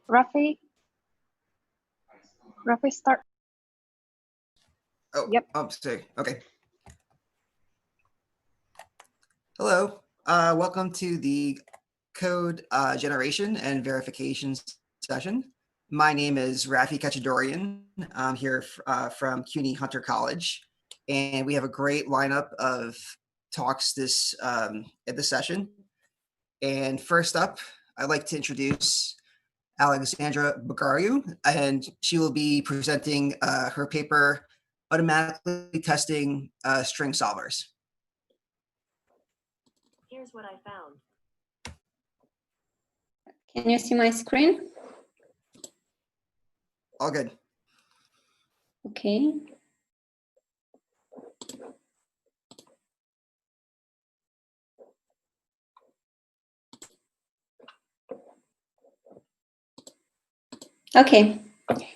Rafi, start. Oh, Yep. Oh, sorry. Okay. Hello. Welcome to the code generation and verification session. My name is Rafi Kachadorian. I'm here from CUNY Hunter College, and we have a great lineup of talks this at the session. And first up, I'd like to introduce Alexandra Baekje, and she will be presenting her paper, Automatically Testing String Solvers. Here's what I found. Can you see my screen? All good. Okay. Okay,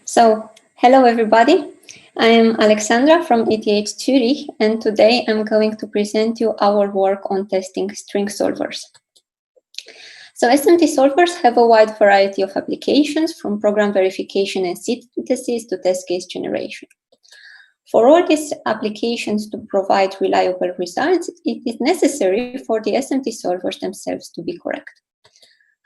so hello everybody. I am Alexandra from ETH Zurich, and today I'm going to present you our work on testing string solvers. So SMT solvers have a wide variety of applications, from program verification and synthesis to test case generation. For all these applications to provide reliable results, it is necessary for the SMT solvers themselves to be correct.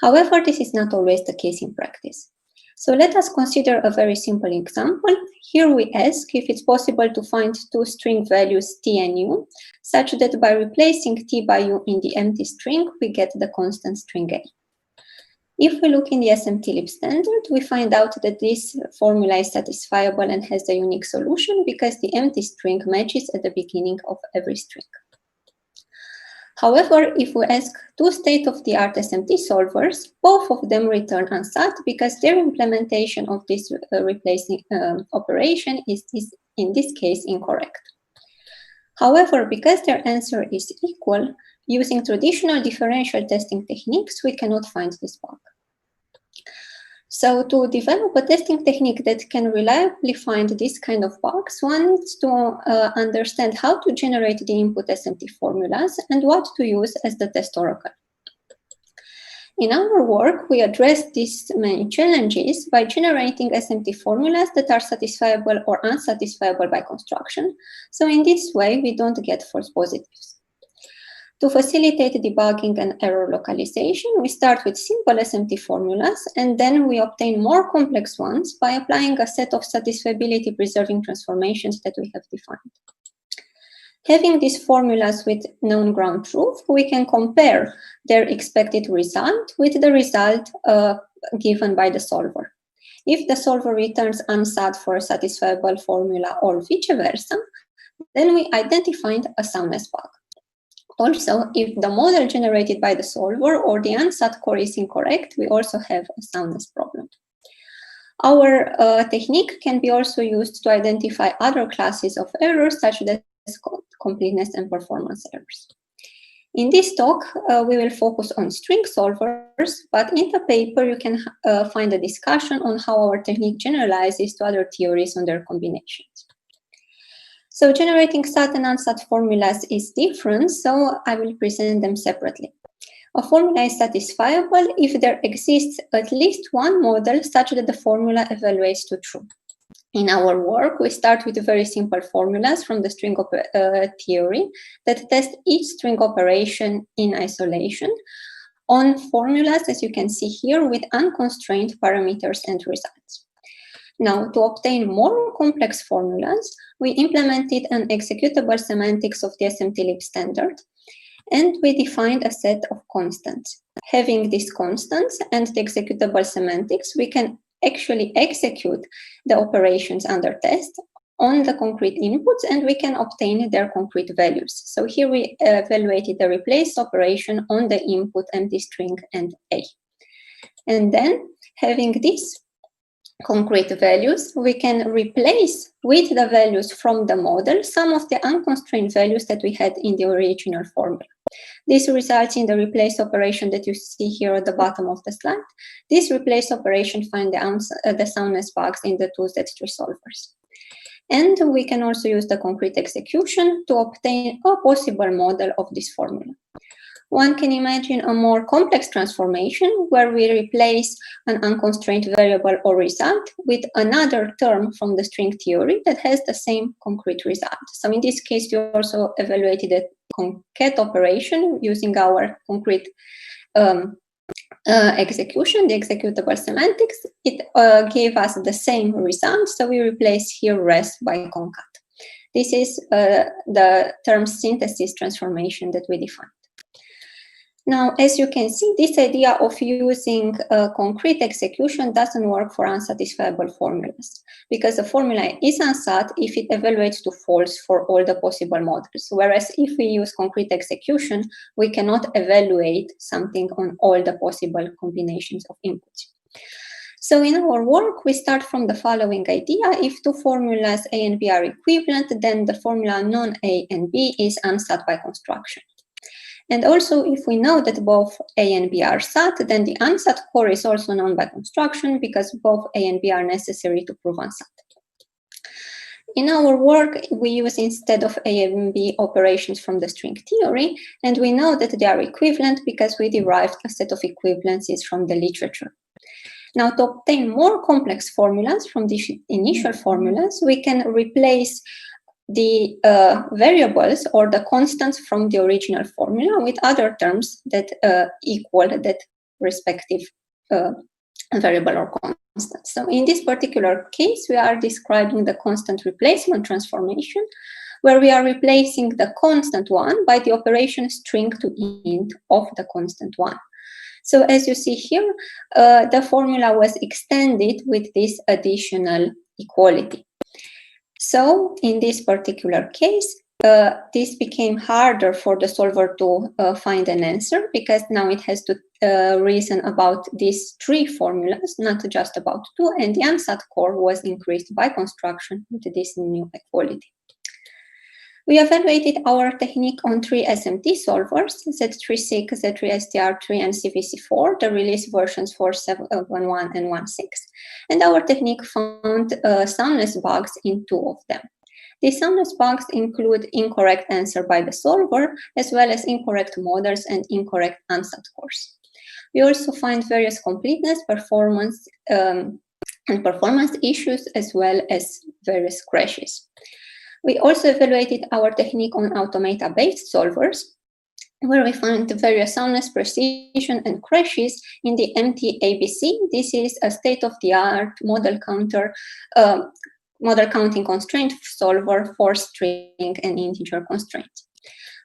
However, this is not always the case in practice. So let us consider a very simple example. Here we ask if it's possible to find two string values t and u, such that by replacing t by u in the empty string, we get the constant string a. If we look in the SMT standard, we find out that this formula is satisfiable and has a unique solution because the empty string matches at the beginning of every string. However, if we ask two state-of-the-art SMT solvers, both of them return unsat because their implementation of this replacing operation is in this case incorrect. However, because their answer is equal, using traditional differential testing techniques, we cannot find this bug. So to develop a testing technique that can reliably find this kind of bugs, one needs to understand how to generate the input SMT formulas and what to use as the test oracle. In our work, we address these many challenges by generating SMT formulas that are satisfiable or unsatisfiable by construction. So in this way, we don't get false positives. To facilitate debugging and error localization, we start with simple SMT formulas, and then we obtain more complex ones by applying a set of satisfiability preserving transformations that we have defined. Having these formulas with known ground truth, we can compare their expected result with the result given by the solver. If the solver returns unsat for a satisfiable formula or vice versa, then we identified a soundness bug. Also, if the model generated by the solver or the unsat core is incorrect, we also have a soundness problem. Our technique can be also used to identify other classes of errors, such as completeness and performance errors. In this talk, we will focus on string solvers, but in the paper, you can find a discussion on how our technique generalizes to other theories on their combinations. So generating SAT and unsat formulas is different, so I will present them separately. A formula is satisfiable if there exists at least one model such that the formula evaluates to true. In our work, we start with very simple formulas from the string theory that test each string operation in isolation on formulas, as you can see here, with unconstrained parameters and results. Now, to obtain more complex formulas, we implemented an executable semantics of the SMT standard, and we defined a set of constants. Having these constants and the executable semantics, we can actually execute the operations under test on the concrete inputs, and we can obtain their concrete values. So here we evaluated the replace operation on the input empty string and a. And then, having these concrete values, we can replace with the values from the model some of the unconstrained values that we had in the original formula. This results in the replace operation that you see here at the bottom of the slide. This replace operation finds the soundness bugs in the two Z3 solvers. And we can also use the concrete execution to obtain a possible model of this formula. One can imagine a more complex transformation where we replace an unconstrained variable or result with another term from the string theory that has the same concrete result. So in this case, we also evaluated a concat operation using our concrete execution, the executable semantics. It gave us the same result, so we replace here res by concat. This is the term synthesis transformation that we defined. Now, as you can see, this idea of using concrete execution doesn't work for unsatisfiable formulas, because the formula is unsat if it evaluates to false for all the possible models. Whereas if we use concrete execution, we cannot evaluate something on all the possible combinations of inputs. So in our work, we start from the following idea. If two formulas A and B are equivalent, then the formula non-A and B is unsat by construction. And also, if we know that both A and B are sat, then the unsat core is also known by construction, because both A and B are necessary to prove unsat. In our work, we use instead of A and B operations from the string theory, and we know that they are equivalent because we derived a set of equivalencies from the literature. Now, to obtain more complex formulas from the initial formulas, we can replace the variables or the constants from the original formula with other terms that equal that respective variable or constant. So in this particular case, we are describing the constant replacement transformation, where we are replacing the constant one by the operation string to int of the constant one. So as you see here, the formula was extended with this additional equality. So in this particular case, this became harder for the solver to find an answer, because now it has to reason about these three formulas, not just about two, and the unsat core was increased by construction with this new equality. We evaluated our technique on three SMT solvers, Z3SIG, Z3STR3, and CVC4, the release versions for 7.1 and 1.6. And our technique found soundness bugs in two of them. These soundness bugs include incorrect answer by the solver, as well as incorrect models and incorrect unsat cores. We also find various completeness, performance, and performance issues, as well as various crashes. We also evaluated our technique on automata-based solvers, where we found various soundness, precision, and crashes in the MT-ABC. This is a state-of-the-art model counting constraint solver for string and integer constraints.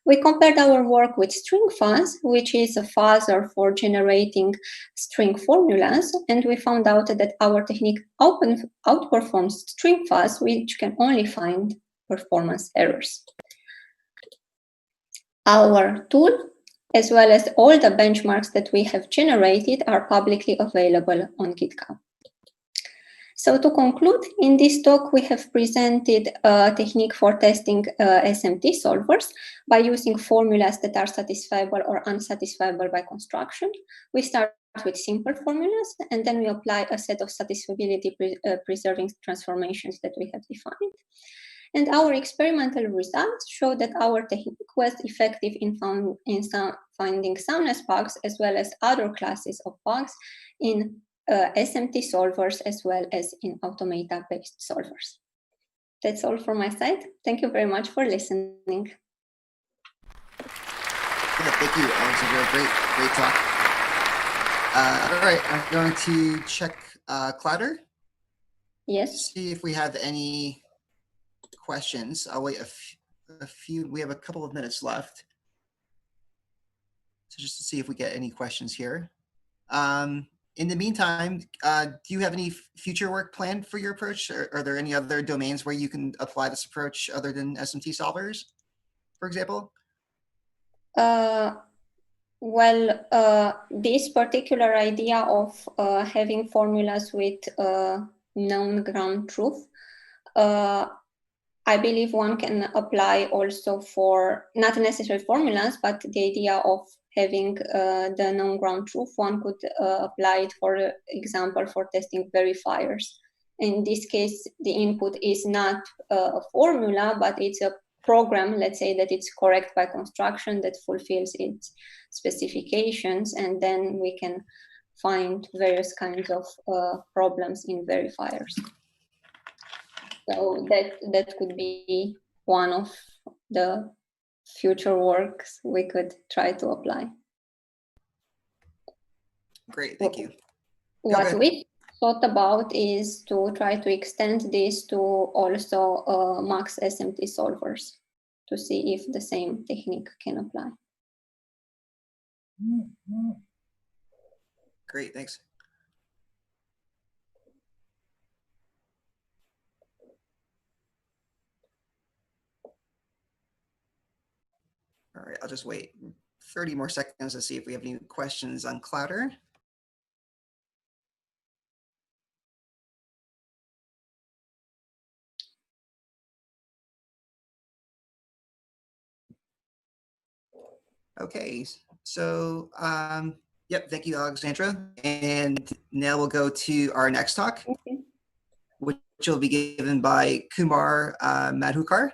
We compared our work with stringfuzz, which is a fuzzer for generating string formulas, and we found out that our technique outperforms stringfuzz, which can only find performance errors. Our tool, as well as all the benchmarks that we have generated, are publicly available on GitHub. So to conclude, in this talk, we have presented a technique for testing SMT solvers by using formulas that are satisfiable or unsatisfiable by construction. We start with simple formulas, and then we apply a set of satisfiability preserving transformations that we have defined. And our experimental results show that our technique was effective in finding soundness bugs, as well as other classes of bugs in SMT solvers, as well as in automata-based solvers. That's all from my side. Thank you very much for listening. Yeah, thank you, Alexandra. Great talk. All right, I'm going to check Clouder. Yes. See if we have any questions. I'll wait a few. We have a couple of minutes left. So just to see if we get any questions here. In the meantime, do you have any future work planned for your approach? Or are there any other domains where you can apply this approach other than SMT solvers, for example? This particular idea of having formulas with known ground truth, I believe one can apply also for not necessarily formulas, but the idea of having the known ground truth, one could apply it, for example, for testing verifiers. In this case, the input is not a formula, but it's a program, let's say that it's correct by construction, that fulfills its specifications, and then we can find various kinds of problems in verifiers. So that could be one of the future works we could try to apply. Great, thank you. What we thought about is to try to extend this to also max SMT solvers to see if the same technique can apply. Great, thanks. All right, I'll just wait 30 more seconds to see if we have any questions on Clouder. Okay, so yep, thank you, Alexandra. And now we'll go to our next talk, which will be given by Kumar Madhukar.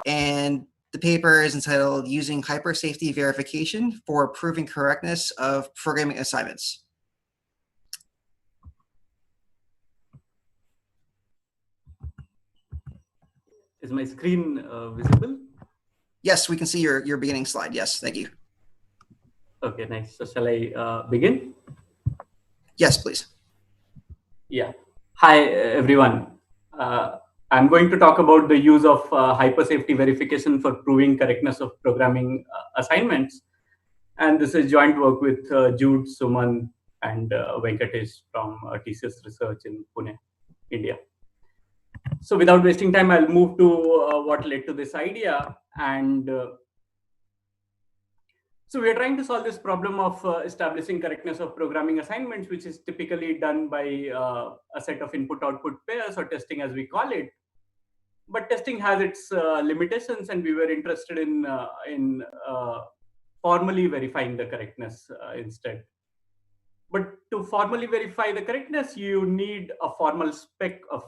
And the paper is entitled Using Hypersafety Verification for Proving Correctness of Programming Assignments. Is my screen visible? Yes, we can see your beginning slide. Yes, thank you. Okay, nice. So shall I begin? Yes, please. Yeah. Hi, everyone. I'm going to talk about the use of hypersafety verification for proving correctness of programming assignments. And this is joint work with Jude, Suman, and Venkatesh from TCS Research in Pune, India. So without wasting time, I'll move to what led to this idea. And so we're trying to solve this problem of establishing correctness of programming assignments, which is typically done by a set of input-output pairs, or testing as we call it. But testing has its limitations, and we were interested in formally verifying the correctness instead. But to formally verify the correctness, you need a formal spec of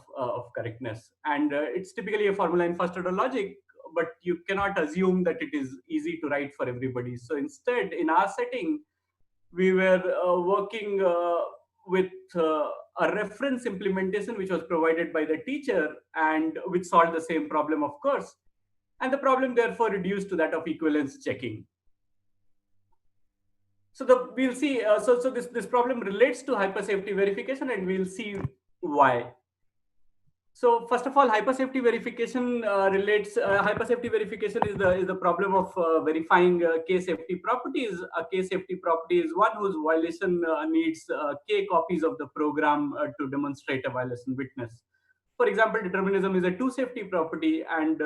correctness. And it's typically a formula in first-order logic, but you cannot assume that it is easy to write for everybody. So instead, in our setting, we were working with a reference implementation which was provided by the teacher and which solved the same problem, of course. And the problem therefore reduced to that of equivalence checking. So we'll see. So this problem relates to hypersafety verification, and we'll see why. So first of all, hypersafety verification hypersafety verification is the problem of verifying K safety properties. A K safety property is one whose violation needs K copies of the program to demonstrate a violation witness. For example, determinism is a 2 safety property, and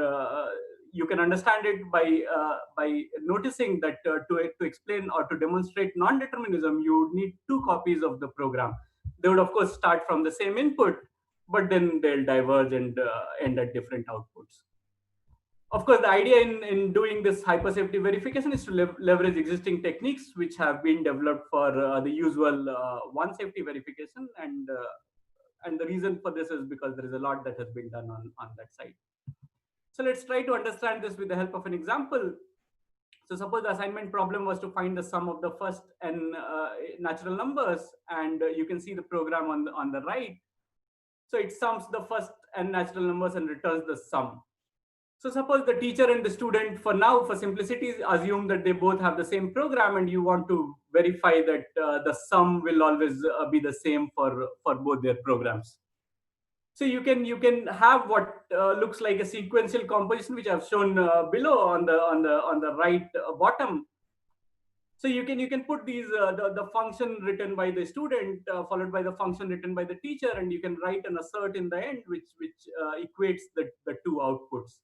you can understand it by noticing that to explain or to demonstrate non-determinism, you need 2 copies of the program. They would of course start from the same input, but then they'll diverge and end at different outputs. Of course, the idea in doing this hypersafety verification is to leverage existing techniques which have been developed for the usual 1 safety verification, and the reason for this is because there is a lot that has been done on that side. So let's try to understand this with the help of an example. So suppose the assignment problem was to find the sum of the first n natural numbers, and you can see the program on the right. So it sums the first n natural numbers and returns the sum. So suppose the teacher and the student, for now, for simplicity, assume that they both have the same program, and you want to verify that the sum will always be the same for both their programs. So you can have what looks like a sequential composition, which I've shown below on the right bottom. So you can put these the function written by the student followed by the function written by the teacher, and you can write an assert in the end, which equates the 2 outputs.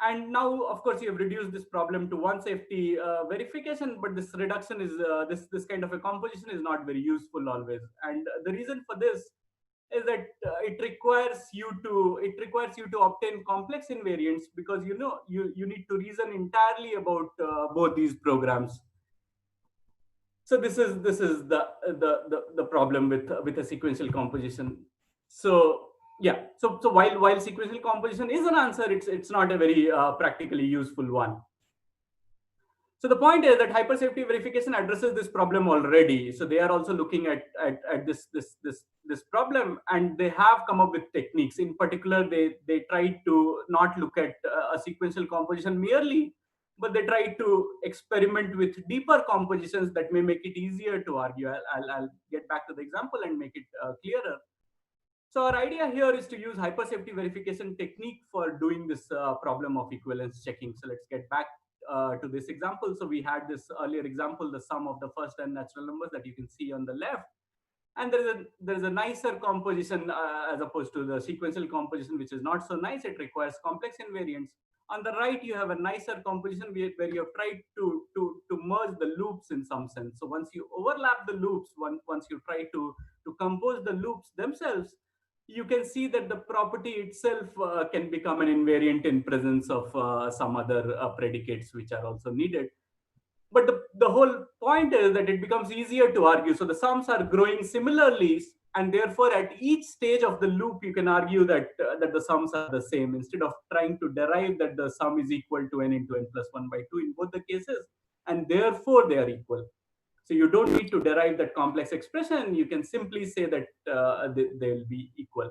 And now, of course, you have reduced this problem to 1 safety verification, but this reduction is this kind of a composition is not very useful always. And the reason for this is that it requires you to obtain complex invariants, because you need to reason entirely about both these programs. So this is the problem with a sequential composition. So Yeah. So while sequential composition is an answer, it's not a very practically useful one. So the point is that hypersafety verification addresses this problem already. So they are also looking at this problem, and they have come up with techniques. In particular, they try to not look at a sequential composition merely, but they try to experiment with deeper compositions that may make it easier to argue. I'll get back to the example and make it clearer. So our idea here is to use hypersafety verification technique for doing this problem of equivalence checking. So let's get back to this example. So we had this earlier example, the sum of the first n natural numbers that you can see on the left. And there is a nicer composition as opposed to the sequential composition, which is not so nice. It requires complex invariants. On the right, you have a nicer composition where you have tried to merge the loops in some sense. So once you overlap the loops, once you try to compose the loops themselves, you can see that the property itself can become an invariant in presence of some other predicates which are also needed. But the whole point is that it becomes easier to argue. So the sums are growing similarly, and therefore at each stage of the loop, you can argue that the sums are the same instead of trying to derive that the sum is equal to n into n plus 1 by 2 in both the cases, and therefore they are equal. So you don't need to derive that complex expression. You can simply say that they'll be equal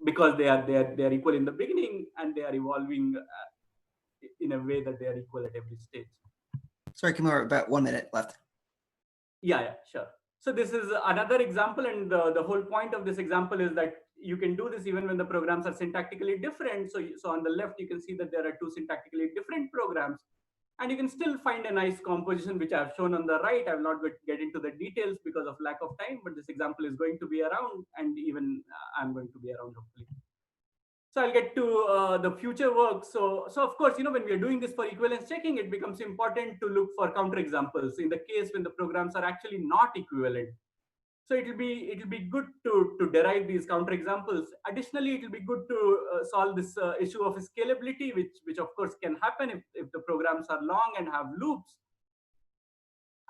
because they are equal in the beginning, and they are evolving in a way that they are equal at every stage. Sorry, Kumar, about 1 minute left. Yeah, sure. So this is another example, and the whole point of this example is that you can do this even when the programs are syntactically different. So on the left, you can see that there are two syntactically different programs, and you can still find a nice composition, which I've shown on the right. I will not get into the details because of lack of time, but this example is going to be around, and even I'm going to be around, hopefully. So I'll get to the future work. So of course, when we are doing this for equivalence checking, it becomes important to look for counterexamples in the case when the programs are actually not equivalent. So it'll be good to derive these counterexamples. Additionally, it'll be good to solve this issue of scalability, which of course can happen if the programs are long and have loops.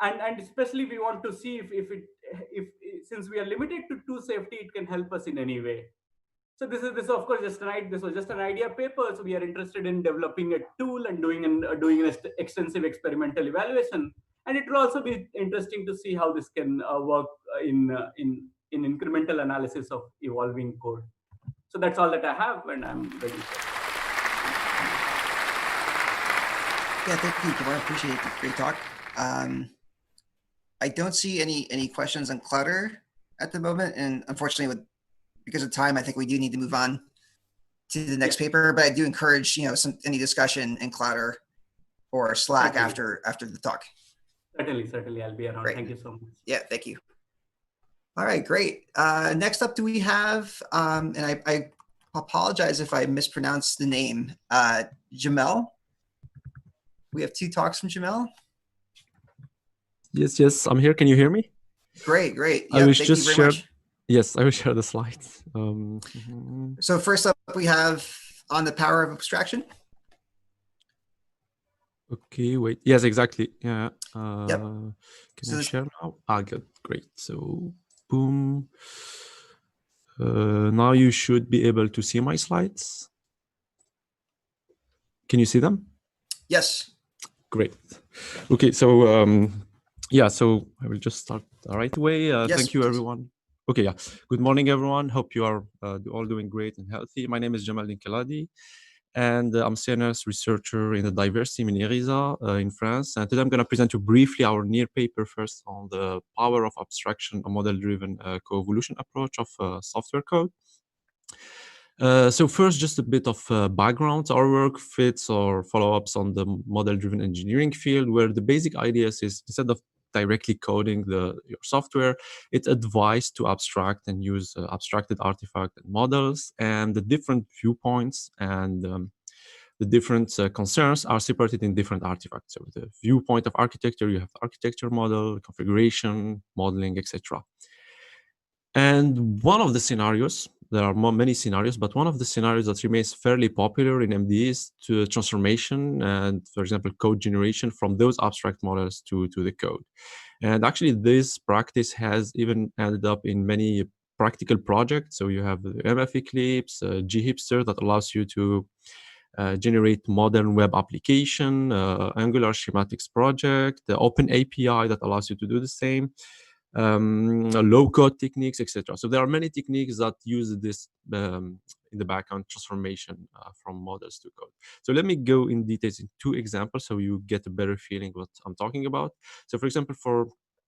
And especially we want to see if since we are limited to 2 safety, it can help us in any way. So this of course this was just an idea paper. So we are interested in developing a tool and doing an extensive experimental evaluation. And it will also be interesting to see how this can work in incremental analysis of evolving code. So that's all that I have, and I'm ready. Yeah, thank you, Kumar. Appreciate the great talk. I don't see any questions on clutter at the moment, and unfortunately, because of time, I think we do need to move on to the next paper. But I do encourage any discussion in clutter or Slack after the talk. Certainly, I'll be around. Great. Thank you so much. Yeah, thank you. All right, great. Next up, do we have? And I apologize if I mispronounce the name. Jamel. We have 2 talks from Jamel. Yes, I'm here. Can you hear me? Great. Yep, I will thank just you very much. Yes, I will share the slides. So first up, we have on the power of abstraction. Okay, wait. Yes, exactly. Yeah. Yep. Can I share now? Good. Great. So, boom. Now you should be able to see my slides. Can you see them? Yes. Great. Okay, so so I will just start right away. Yes, thank you, please. everyone. Okay, yeah. Good morning, everyone. Hope you are all doing great and healthy. My name is Jamal Dinkeladi, and I'm CNS researcher in the diversity in ERISA in France. And today I'm going to present you briefly our near paper first on the power of abstraction, a model-driven co-evolution approach of software code. So first, just a bit of background. Our work fits or follow-ups on the model-driven engineering field, where the basic idea is instead of directly coding your software, it's advised to abstract and use abstracted artifacts and models, and the different viewpoints and the different concerns are separated in different artifacts. So the viewpoint of architecture, you have the architecture model, configuration, modeling, etc. And one of the scenarios, there are many scenarios, but one of the scenarios that remains fairly popular in MDE is to transformation and, for example, code generation from those abstract models to the code. And actually, this practice has even ended up in many practical projects. So you have the MF Eclipse, GHipster that allows you to generate modern web application, Angular schematics project, the Open API that allows you to do the same, low-code techniques, etc. So there are many techniques that use this in the background transformation from models to code. So let me go in details in 2 examples so you get a better feeling what I'm talking about. So for example,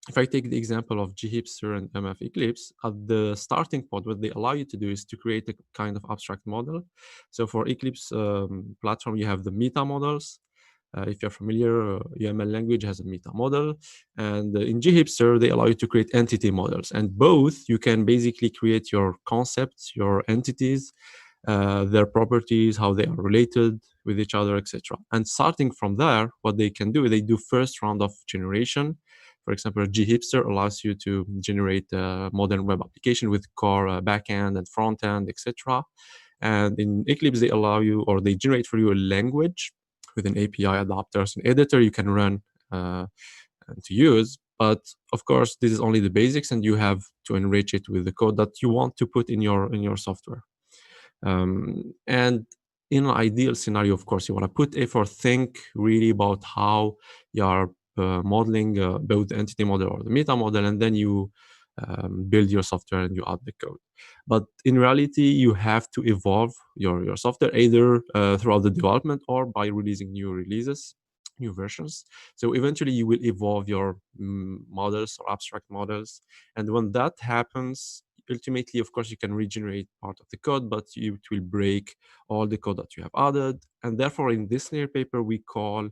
if I take the example of GHipster and MF Eclipse, at the starting point, what they allow you to do is to create a kind of abstract model. So for Eclipse platform, you have the meta models. If you're familiar, UML language has a meta model. And in GHipster, they allow you to create entity models. And both, you can basically create your concepts, your entities, their properties, how they are related with each other, etc. And starting from there, what they can do, they do first round of generation. For example, GHipster allows you to generate a modern web application with core backend and front end, etc. And in Eclipse, they allow you, or they generate for you a language with an API adapters and editor you can run and to use. But of course, this is only the basics, and you have to enrich it with the code that you want to put in your software. And in an ideal scenario, of course, you want to put effort, think really about how you are modeling both the entity model or the meta model, and then you build your software and you add the code. But in reality, you have to evolve your software either throughout the development or by releasing new releases, new versions. So eventually you will evolve your models or abstract models. And when that happens, ultimately, of course, you can regenerate part of the code, but it will break all the code that you have added. And therefore, in this layer paper, we call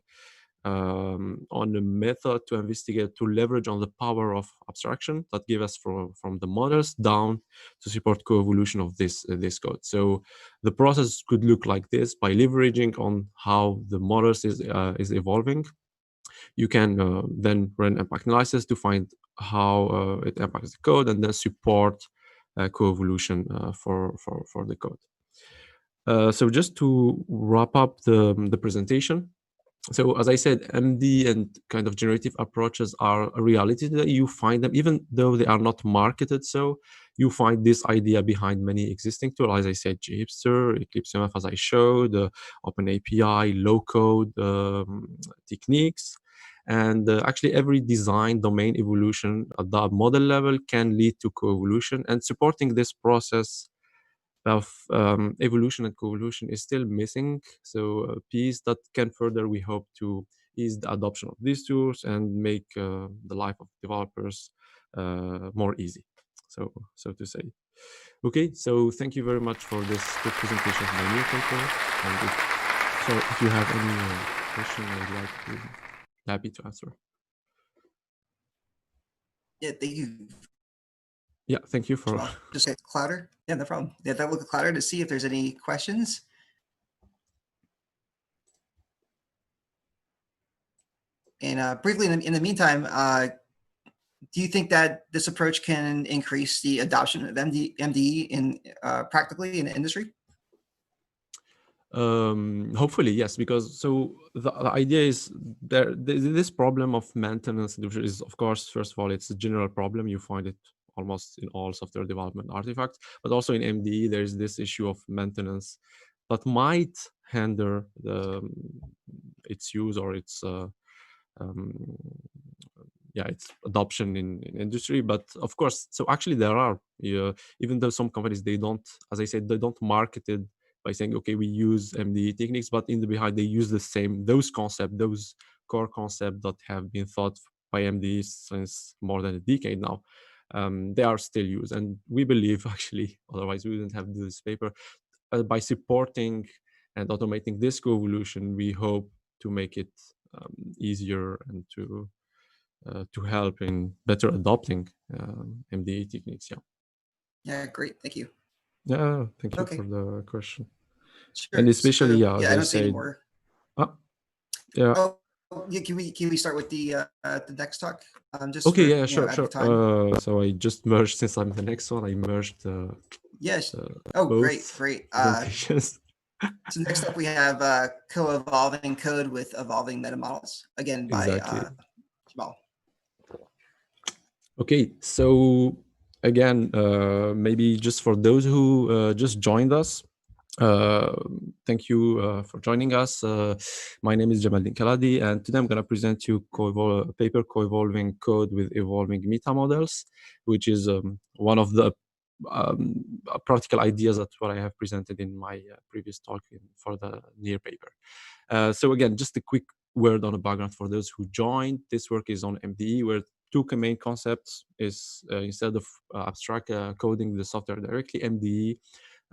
on a method to investigate, to leverage on the power of abstraction that give us from the models down to support co-evolution of this code. So the process could look like this: by leveraging on how the models is evolving, you can then run impact analysis to find how it impacts the code, and then support co-evolution for the code. So just to wrap up the presentation. So as I said, MD and kind of generative approaches are a reality that you find them, even though they are not marketed. So you find this idea behind many existing tools. As I said, GHipster, Eclipse MF, as I showed, Open API, low code techniques. And actually every design domain evolution at the model level can lead to co-evolution, and supporting this process of evolution and co-evolution is still missing. So a piece that can further, we hope, to ease the adoption of these tools and make the life of developers more easy, so to say. Okay, so thank you very much for this good presentation of my new paper. And if you have any question, I'd like to happy to answer. Yeah, thank you. Yeah, thank you for just get Clouder. Yeah, no problem. Yeah, that look at Clouder to see if there's any questions. And briefly, in the meantime, do you think that this approach can increase the adoption of MDE in practically in the industry? Hopefully, yes, because so the idea is this problem of maintenance is, of course, first of all, it's a general problem. You find it almost in all software development artifacts, but also in MDE, there's this issue of maintenance that might hinder its use or its its adoption in industry. But of course, so actually there are, even though some companies, they don't, as I said, they don't market it by saying, okay, we use MDE techniques, but in the behind they use the same, those core concepts that have been thought by MDE since more than a decade now. They are still used, and we believe, actually, otherwise we wouldn't have this paper. By supporting and automating this co-evolution, we hope to make it easier and to help in better adopting MDE techniques. Yeah, great, thank you. Yeah, thank you for the question. Sure. And especially, so, I don't see any more. Yeah. Oh, yeah, can we start with the next talk? Just okay, for, yeah, sure. So I just merged, since I'm the next one, I merged. Yes. Both great. presentations. So next up, we have co-evolving code with evolving meta models, again by Jamal. Okay, so again, maybe just for those who just joined us, thank you for joining us. My name is Jamaldin Kaladi, and today I'm going to present you a paper co-evolving code with evolving meta models, which is one of the practical ideas that what I have presented in my previous talk for the near paper. So again, just a quick word on the background for those who joined. This work is on MDE, where two main concepts is instead of abstract coding the software directly, MDE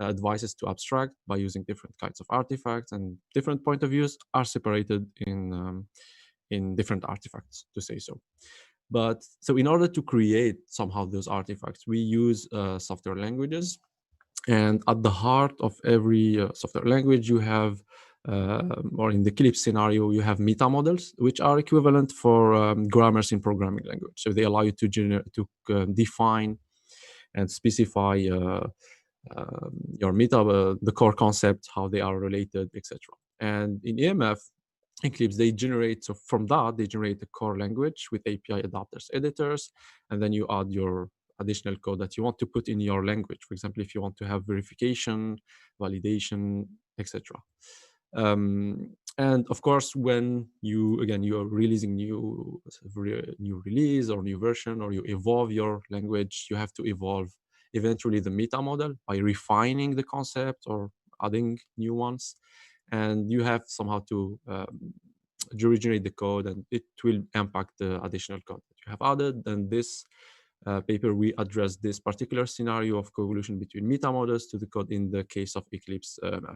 advises to abstract by using different kinds of artifacts, and different point of views are separated in different artifacts, to say so. But so in order to create somehow those artifacts, we use software languages. And at the heart of every software language, you have, or in the Eclipse scenario, you have meta models, which are equivalent for grammars in programming language. So they allow you to define and specify your meta, the core concept, how they are related, etc. And in EMF, Eclipse, they generate, so from that, they generate a core language with API adapters, editors, and then you add your additional code that you want to put in your language. For example, if you want to have verification, validation, etc. And of course, when you are releasing new release or new version, or you evolve your language, you have to evolve eventually the meta model by refining the concept or adding new ones. And you have somehow to regenerate the code, and it will impact the additional code that you have added. And this paper, we address this particular scenario of coevolution between meta models to the code in the case of Eclipse MF.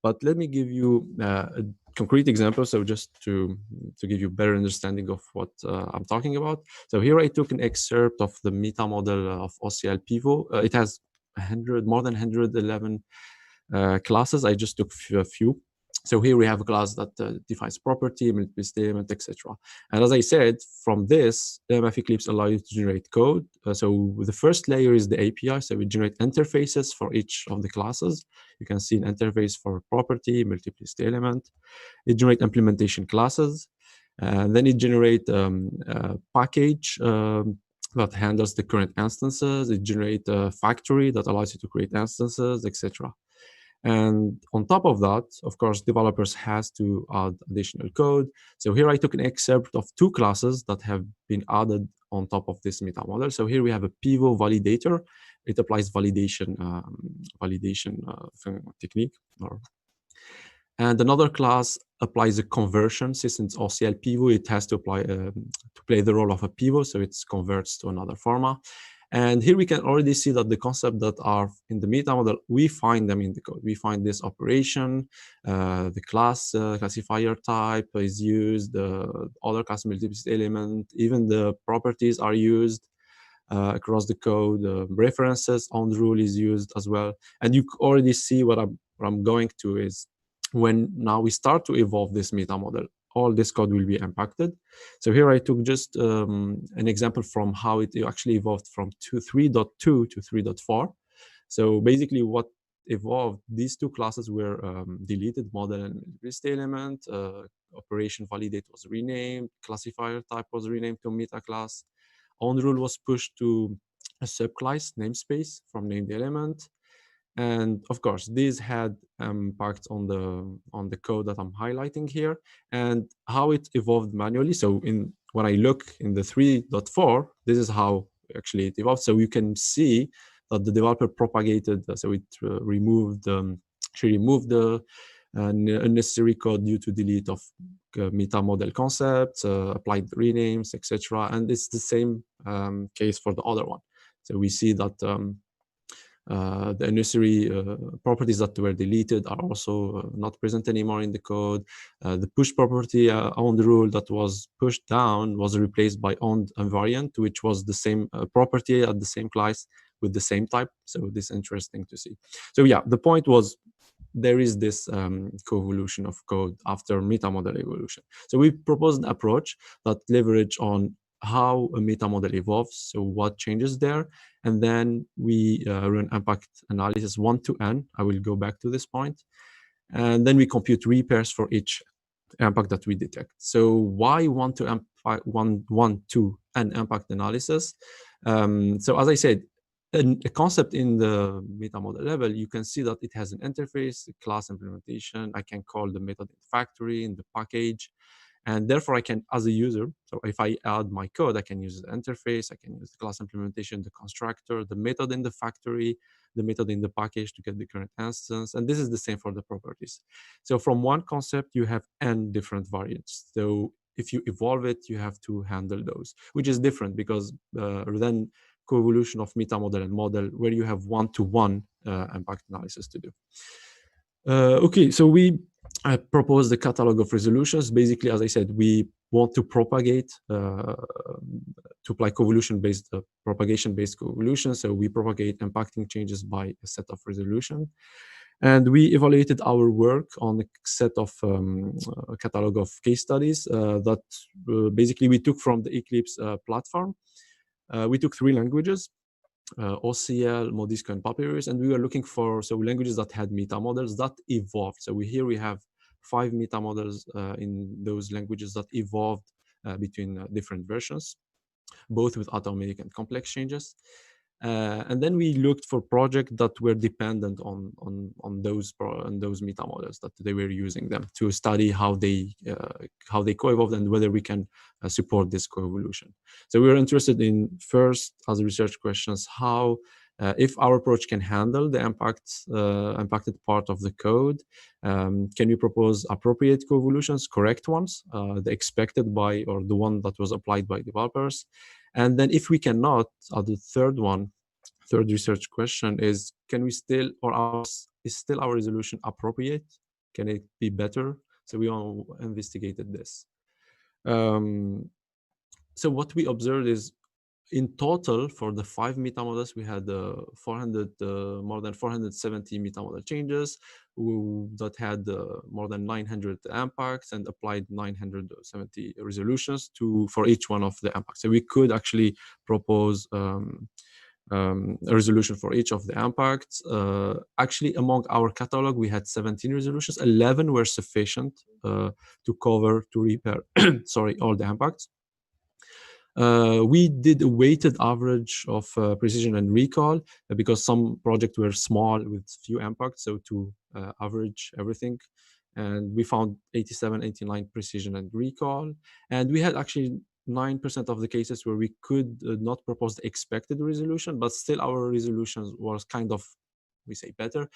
But let me give you a concrete example, so just to give you better understanding of what I'm talking about. So here I took an excerpt of the meta model of OCL Pivot. It has more than 111 classes. I just took a few. So here we have a class that defines property, multiple statement, etc. And as I said, from this, MF Eclipse allows you to generate code. So the first layer is the API. So we generate interfaces for each of the classes. You can see an interface for property, multiplicity element. It generates implementation classes. And then it generates a package that handles the current instances. It generates a factory that allows you to create instances, etc. And on top of that, of course, developers has to add additional code. So here I took an excerpt of two classes that have been added on top of this meta model. So here we have a Pivot validator. It applies validation technique. And another class applies a conversion. Since it's OCL Pivot, it has to apply to play the role of a pivot, so it converts to another format. And here we can already see that the concepts that are in the meta model, we find them in the code. We find this operation, the class classifier type is used, the other class multiplicity element, even the properties are used across the code. References on the rule is used as well. And you already see what I'm going to is when now we start to evolve this meta model, all this code will be impacted. So here I took just an example from how it actually evolved from 3.2 to 3.4. So basically what evolved, these two classes were deleted, model and multiplicity element, operation validate was renamed, classifier type was renamed to meta class, on rule was pushed to a subclass namespace from named element. And of course, these had impact on the code that I'm highlighting here and how it evolved manually. So when I look in the 3.4, this is how actually it evolved. So you can see that the developer propagated, so it removed the unnecessary code due to delete of meta model concepts, applied renames, etc. And it's the same case for the other one. So we see that the unnecessary properties that were deleted are also not present anymore in the code. The push property on the rule that was pushed down was replaced by on invariant, which was the same property at the same class with the same type. So this is interesting to see. So yeah, the point was there is this co-evolution of code after meta model evolution. So we proposed an approach that leverage on how a meta model evolves, so what changes there, and then we run impact analysis 1 to n. I will go back to this point, and then we compute repairs for each impact that we detect. So why 1 to n impact analysis? So as I said, a concept in the meta model level, you can see that it has an interface, a class implementation. I can call the method in factory in the package. And therefore, I can, as a user, so if I add my code, I can use the interface, I can use the class implementation, the constructor, the method in the factory, the method in the package to get the current instance. And this is the same for the properties. So from one concept, you have n different variants. So if you evolve it, you have to handle those, which is different because then coevolution of meta model and model where you have one-to-one impact analysis to do. Okay, so we propose the catalog of resolutions. Basically, as I said, we want to propagate, to apply coevolution-based, propagation-based coevolution. So we propagate impacting changes by a set of resolution. And we evaluated our work on a set of a catalog of case studies that basically we took from the Eclipse platform. We took 3 languages, OCL, Modisco, and Papyrus, and we were looking for languages that had meta models that evolved. So here we have 5 meta models in those languages that evolved between different versions, both with atomic and complex changes. And then we looked for projects that were dependent on those meta models, that they were using them to study how they co-evolved and whether we can support this coevolution. So we were interested in, first, as research questions, how if our approach can handle the impacted part of the code, can we propose appropriate coevolutions, correct ones, the expected by or the one that was applied by developers? And then if we cannot, the third research question is, can we still, is still our resolution appropriate? Can it be better? So we all investigated this. So what we observed is, in total, for the 5 meta models, we had more than 470 meta model changes that had more than 900 impacts and applied 970 resolutions for each one of the impacts. So we could actually propose a resolution for each of the impacts. Actually, among our catalog, we had 17 resolutions. 11 were sufficient to repair, sorry, all the impacts. We did a weighted average of precision and recall because some projects were small with few impacts, so to average everything. And we found 87, 89 precision and recall. And we had actually 9% of the cases where we could not propose the expected resolution, but still our resolution was kind of, we say, better.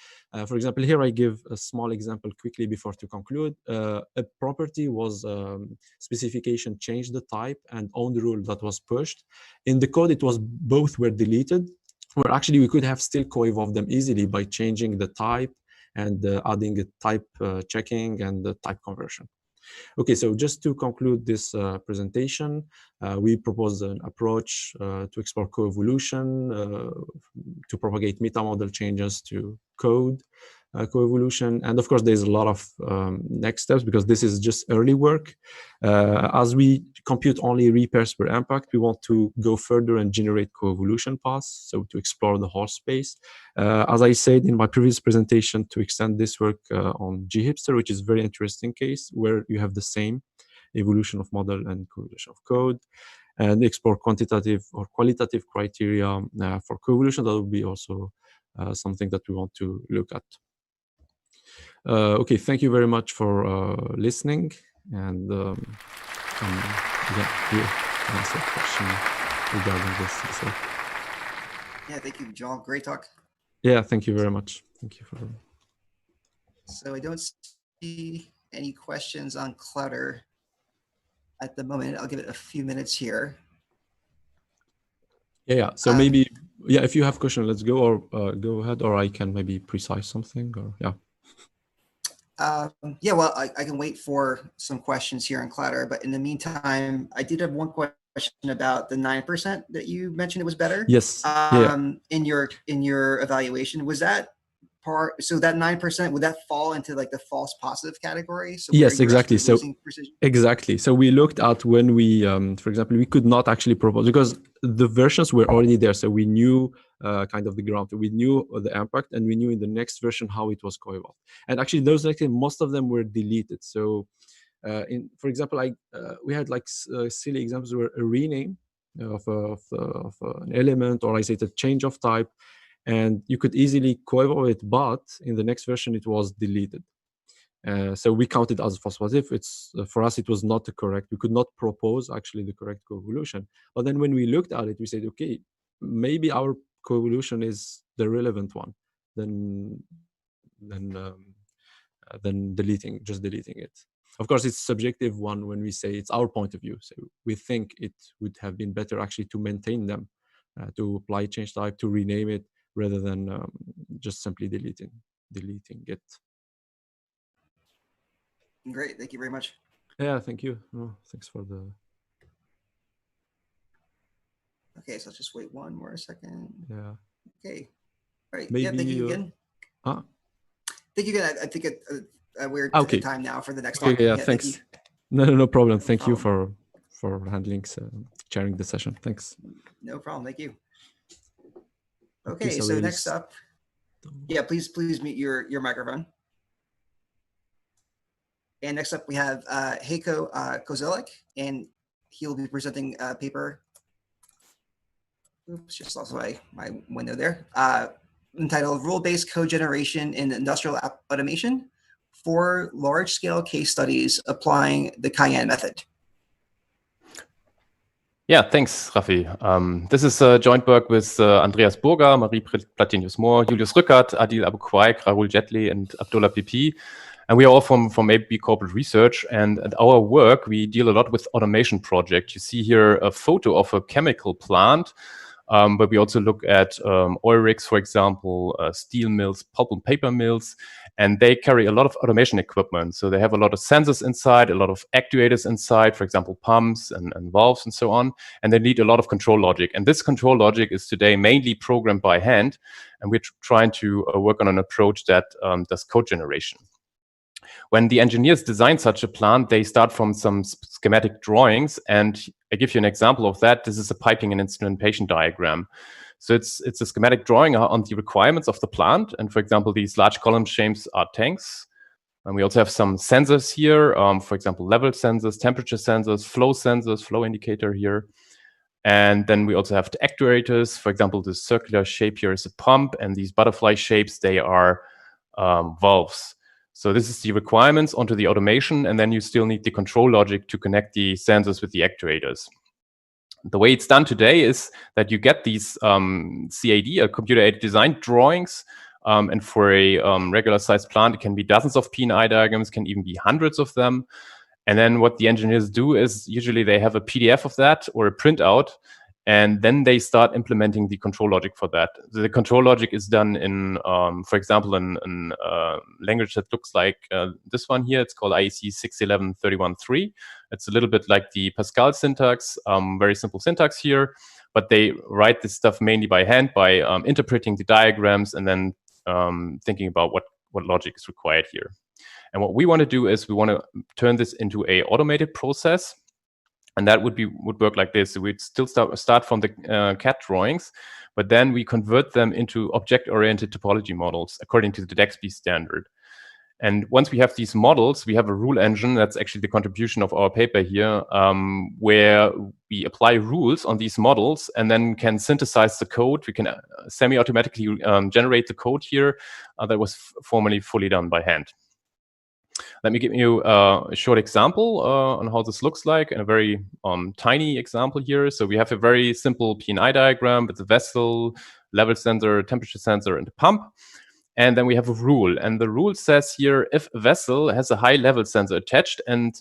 For example, here I give a small example quickly before to conclude. A property was specification changed the type and on the rule that was pushed. In the code, it was both were deleted, where actually we could have still co-evolved them easily by changing the type and adding a type checking and the type conversion. Okay, so just to conclude this presentation, we proposed an approach to explore coevolution, to propagate meta model changes to code coevolution. And of course, there's a lot of next steps because this is just early work. As we compute only repairs per impact, we want to go further and generate coevolution paths, so to explore the whole space. As I said in my previous presentation, to extend this work on GHipster, which is a very interesting case where you have the same evolution of model and coevolution of code, and explore quantitative or qualitative criteria for coevolution. That would be also something that we want to look at. Okay, thank you very much for listening, and yeah, you answer a question regarding this. So. Yeah, thank you, Joel. Great talk. Yeah, thank you very much. Thank you for. So I don't see any questions on Clutter at the moment. I'll give it a few minutes here. Yeah. So maybe, yeah, if you have questions, let's go, or go ahead, or I can maybe precise something, or yeah. Yeah, well, I can wait for some questions here on Clatter, but in the meantime, I did have one question about the 9% that you mentioned it was better. Yes. In your evaluation, was that part? So that 9%, would that fall into like the false positive category? So yes, exactly. So exactly. So we looked at when we, for example, we could not actually propose because the versions were already there. So we knew kind of the ground. We knew the impact, and we knew in the next version how it was co-evolved. And actually, those most of them were deleted. So, for example, we had like silly examples where a rename an element, or I say the change of type, and you could easily co-evaluate it, but in the next version it was deleted. So we counted as false positive. It's for us, it was not the correct. We could not propose actually the correct coevolution. But then when we looked at it, we said, okay, maybe our coevolution is the relevant one. Then deleting it. Of course, it's subjective one when we say it's our point of view. So we think it would have been better actually to maintain them, to apply change type, to rename it, rather than just simply deleting it. Great, thank you very much. Yeah, thank you. Oh, thanks for the. Okay, so let's just wait one more second. Yeah. Okay. All right. Maybe yeah, thank you again. Thank you again. I think we're at time now for the next okay, talk. Yeah, thanks. No problem. Thank you problem. for handling, chairing the session. Thanks. No problem. Thank you. Okay, so next up, yeah, please mute your microphone. And next up, we have Heiko Kozelek, and he'll be presenting a paper. Oops, just lost my window there. Entitled Rule-Based Code Generation in Industrial Automation, 4 large-scale case studies applying the Cayenne method. Yeah, thanks, Rafi. This is a joint work with Andreas Burger, Marie Platinius-Moore, Julius Rückert, Adil Abu-Quaik, Rahul Jetli, and Abdullah Pipi. And we are all from ABB Corporate Research. And at our work, we deal a lot with automation projects. You see here a photo of a chemical plant, but we also look at oil rigs, for example, steel mills, pulp and paper mills, and they carry a lot of automation equipment. So they have a lot of sensors inside, a lot of actuators inside, for example, pumps and valves and so on. And they need a lot of control logic. And this control logic is today mainly programmed by hand. And we're trying to work on an approach that does code generation. When the engineers design such a plant, they start from some schematic drawings. And I give you an example of that. This is a piping and instrumentation diagram. So it's a schematic drawing on the requirements of the plant. And for example, these large column shapes are tanks. And we also have some sensors here, for example, level sensors, temperature sensors, flow indicator here. And then we also have the actuators. For example, this circular shape here is a pump, and these butterfly shapes, they are valves. So this is the requirements onto the automation, and then you still need the control logic to connect the sensors with the actuators. The way it's done today is that you get these CAD, computer-aided design drawings, and for a regular sized plant, it can be dozens of P&I diagrams, can even be hundreds of them. And then what the engineers do is usually they have a PDF of that or a printout, and then they start implementing the control logic for that. The control logic is done in, for example, in language that looks like this one here. It's called IEC 61131.3. It's a little bit like the Pascal syntax, very simple syntax here. But they write this stuff mainly by hand, by interpreting the diagrams and then thinking about what logic is required here. And what we want to do is we want to turn this into an automated process. And that would work like this. So we'd still start from the CAD drawings, but then we convert them into object-oriented topology models according to the DXB standard. And once we have these models, we have a rule engine. That's actually the contribution of our paper here, where we apply rules on these models and then can synthesize the code. We can semi-automatically generate the code here that was formerly fully done by hand. Let me give you a short example on how this looks like, and a very tiny example here. So we have a very simple P&I diagram with the vessel, level sensor, temperature sensor, and the pump. And then we have a rule. And the rule says here, if a vessel has a high level sensor attached and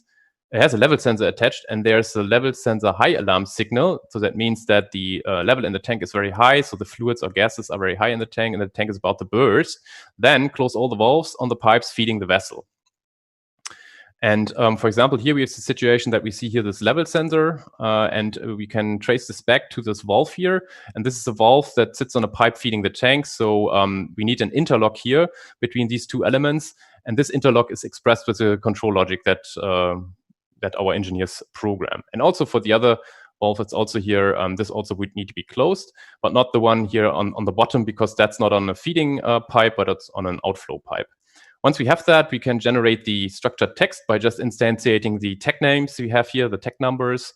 it has a level sensor attached and there's a level sensor high alarm signal, so that means that the level in the tank is very high, so the fluids or gases are very high in the tank and the tank is about to burst, then close all the valves on the pipes feeding the vessel. And for example, here we have the situation that we see here this level sensor, and we can trace this back to this valve here. And this is a valve that sits on a pipe feeding the tank. So we need an interlock here between these two elements. And this interlock is expressed with a control logic that our engineers program. And also for the other valve, it's also here, this also would need to be closed, but not the one here on the bottom, because that's not on a feeding pipe, but it's on an outflow pipe. Once we have that, we can generate the structured text by just instantiating the tag names we have here, the tag numbers.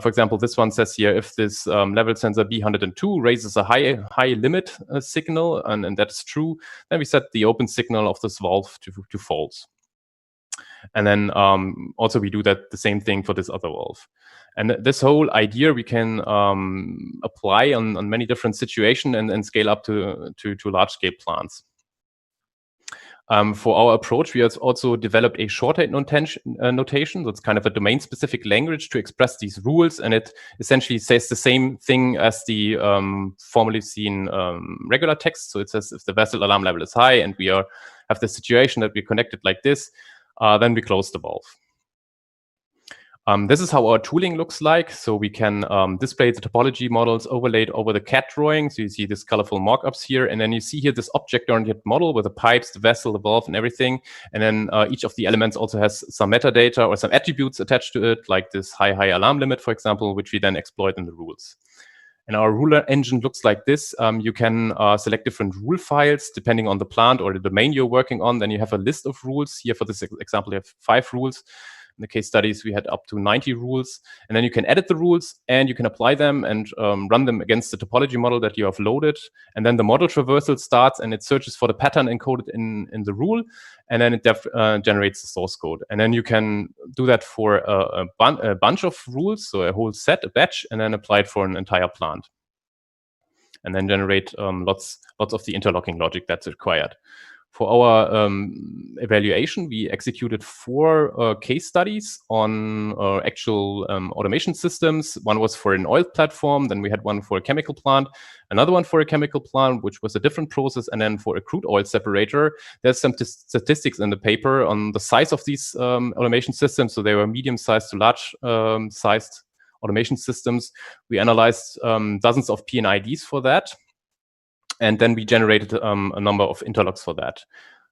For example, this one says here, if this level sensor B102 raises a high limit signal, and that's true, then we set the open signal of this valve to false. And then also we do that the same thing for this other valve. And this whole idea we can apply on many different situations and scale up to large scale plants. For our approach, we have also developed a shorthand notation. So it's kind of a domain-specific language to express these rules, and it essentially says the same thing as the formerly seen regular text. So it says if the vessel alarm level is high and we have the situation that we're connected like this, then we close the valve. This is how our tooling looks like. So we can display the topology models overlaid over the CAD drawing. So you see these colorful markups here. And then you see here this object-oriented model with the pipes, the vessel, the valve, and everything. And then each of the elements also has some metadata or some attributes attached to it, like this high alarm limit, for example, which we then exploit in the rules. And our rule engine looks like this. You can select different rule files depending on the plant or the domain you're working on. Then you have a list of rules. Here for this example, you have 5 rules. In the case studies, we had up to 90 rules. And then you can edit the rules and you can apply them and run them against the topology model that you have loaded. And then the model traversal starts and it searches for the pattern encoded in the rule. And then it generates the source code. And then you can do that for a bunch of rules, so a whole set, a batch, and then apply it for an entire plant. And then generate lots of the interlocking logic that's required. For our evaluation, we executed 4 case studies on actual automation systems. One was for an oil platform, then we had one for a chemical plant, another one for a chemical plant, which was a different process, and then for a crude oil separator. There's some statistics in the paper on the size of these automation systems. So they were medium-sized to large-sized automation systems. We analyzed dozens of PNIDs for that. And then we generated a number of interlocks for that.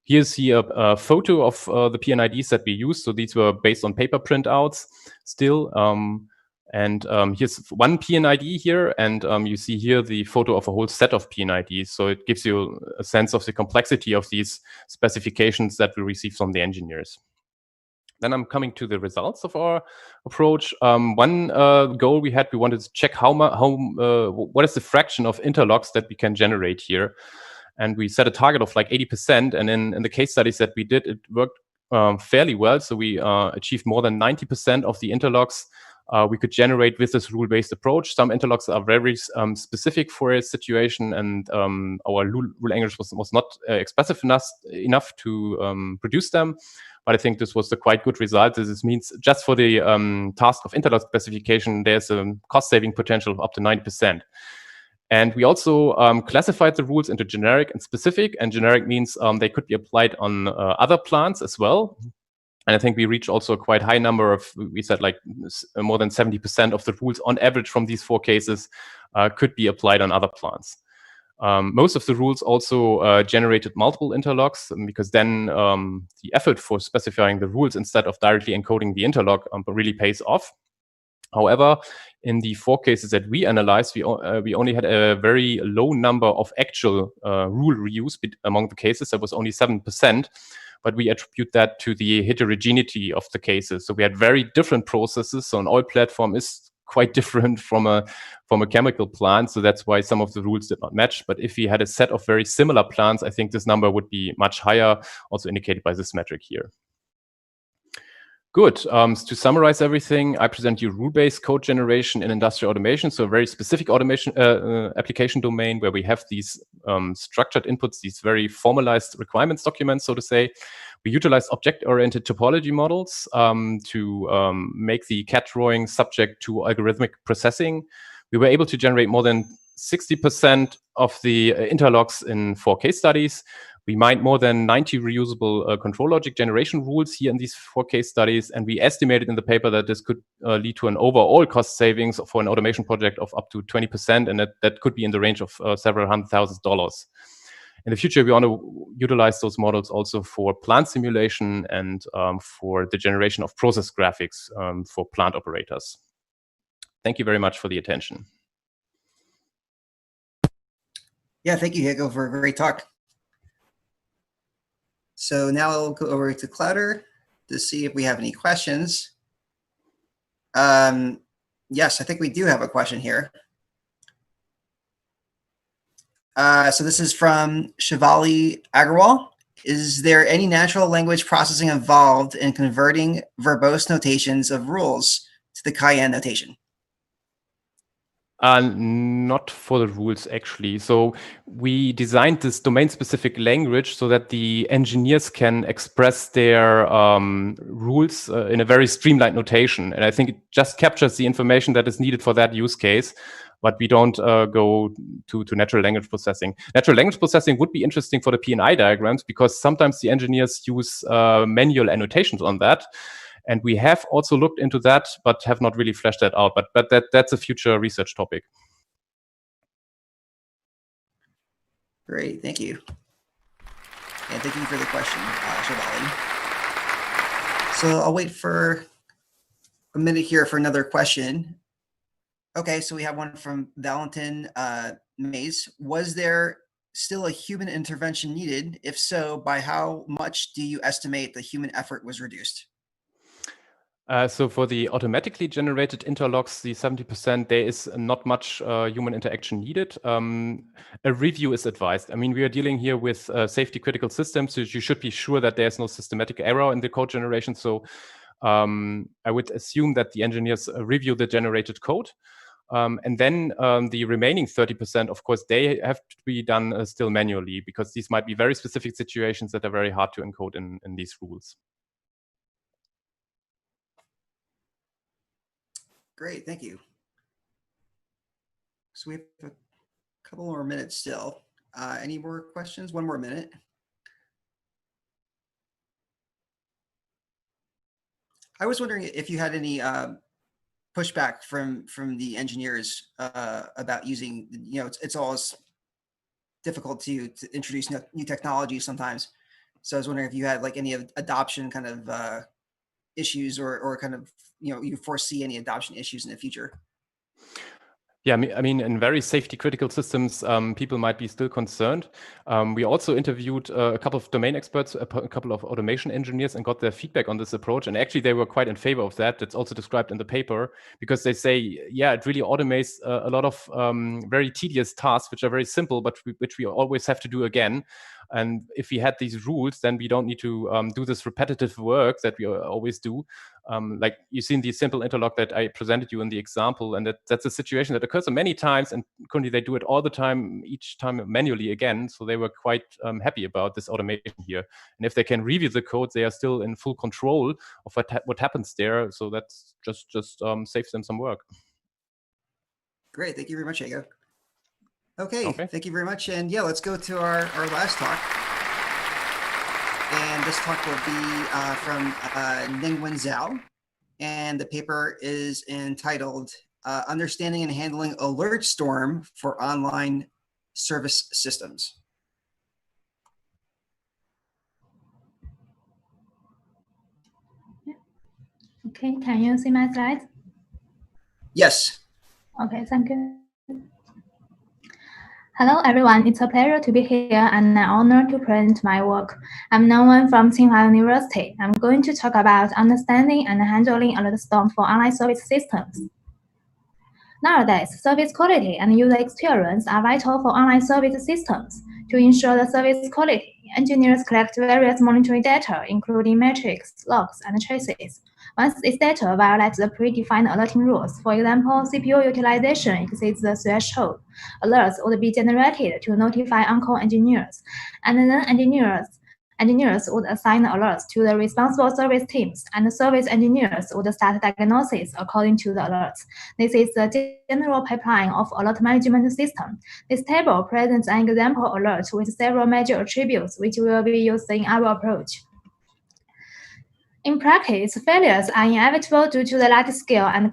Here's here a photo of the PNIDs that we used. So these were based on paper printouts still. Here's one PNID here. And you see here the photo of a whole set of PNIDs. So it gives you a sense of the complexity of these specifications that we received from the engineers. Then I'm coming to the results of our approach. One goal we wanted to check what is the fraction of interlocks that we can generate here. And we set a target of like 80%. And in the case studies that we did, it worked fairly well. So we achieved more than 90% of the interlocks we could generate with this rule-based approach. Some interlocks are very specific for a situation, and our rule language was not expressive enough to produce them. But I think this was a quite good result. This means just for the task of interlock specification, there's a cost-saving potential of up to 90%. And we also classified the rules into generic and specific. And generic means they could be applied on other plants as well. And I think we reached also a quite high number of, we said like more than 70% of the rules on average from these 4 cases could be applied on other plants. Most of the rules also generated multiple interlocks, because then the effort for specifying the rules instead of directly encoding the interlock really pays off. However, in the 4 cases that we analyzed, we only had a very low number of actual rule reuse among the cases. That was only 7%. But we attribute that to the heterogeneity of the cases. So we had very different processes. So an oil platform is quite different from a chemical plant. So that's why some of the rules did not match. But if we had a set of very similar plants, I think this number would be much higher, also indicated by this metric here. Good. To summarize everything, I present you rule-based code generation in industrial automation. So a very specific automation application domain where we have these structured inputs, these very formalized requirements documents, so to say. We utilize object-oriented topology models to make the CAD drawing subject to algorithmic processing. We were able to generate more than 60% of the interlocks in 4 case studies. We mined more than 90 reusable control logic generation rules here in these 4 case studies. And we estimated in the paper that this could lead to an overall cost savings for an automation project of up to 20%. And that could be in the range of several $100,000. In the future, we want to utilize those models also for plant simulation and for the generation of process graphics for plant operators. Thank you very much for the attention. Yeah, thank you, Hugo, for a great talk. So now I'll go over to Clouder to see if we have any questions. Yes, I think we do have a question here. So this is from Shivali Agarwal. Is there any natural language processing involved in converting verbose notations of rules to the Cayenne notation? Not for the rules, actually. So we designed this domain-specific language so that the engineers can express their rules in a very streamlined notation. And I think it just captures the information that is needed for that use case, but we don't go to natural language processing. Natural language processing would be interesting for the P&I diagrams because sometimes the engineers use manual annotations on that. And we have also looked into that, but have not really fleshed that out. But that's a future research topic. Great, thank you. And thank you for the question, Shivali. So I'll wait for a minute here for another question. Okay, so we have one from Valentin Mays. Was there still a human intervention needed? If so, by how much do you estimate the human effort was reduced? So for the automatically generated interlocks, the 70%, there is not much human interaction needed. A review is advised. I mean, we are dealing here with safety critical systems, so you should be sure that there's no systematic error in the code generation. So I would assume that the engineers review the generated code. And then the remaining 30%, of course, they have to be done still manually because these might be very specific situations that are very hard to encode in these rules. Great, thank you. So we have a couple more minutes still. Any more questions? One more minute. I was wondering if you had any pushback from the engineers about using, it's always difficult to introduce new technology sometimes. So I was wondering if you had like any adoption kind of issues or kind of, you foresee any adoption issues in the future. Yeah, I mean, in very safety critical systems, people might be still concerned. We also interviewed a couple of domain experts, a couple of automation engineers, and got their feedback on this approach. And actually, they were quite in favor of that. That's also described in the paper because they say, yeah, it really automates a lot of very tedious tasks, which are very simple, but which we always have to do again. And if we had these rules, then we don't need to do this repetitive work that we always do. Like you see in the simple interlock that I presented you in the example, and that's a situation that occurs many times, and currently they do it all the time, each time manually again. So they were quite happy about this automation here. And if they can review the code, they are still in full control of what happens there. So that's just saves them some work. Great, thank you very much, Diego. Okay, thank you very much. And yeah, let's go to our last talk. And this talk will be from Ningwen Zhao. And the paper is entitled Understanding and Handling Alert Storm for Online Service Systems. Okay, can you see my slides? Yes. Okay, thank you. Hello, everyone. It's a pleasure to be here and an honor to present my work. I'm Ningwen from Tsinghua University. I'm going to talk about understanding and handling alert storm for online service systems. Nowadays, service quality and user experience are vital for online service systems. To ensure the service quality, engineers collect various monitoring data, including metrics, logs, and traces. Once this data violates the predefined alerting rules, for example, CPU utilization exceeds the threshold, alerts would be generated to notify on-call engineers, and then engineers would assign alerts to the responsible service teams, and the service engineers would start diagnosis according to the alerts. This is the general pipeline of alert management system. This table presents an example alert with several major attributes which will be used in our approach. In practice, failures are inevitable due to the large scale and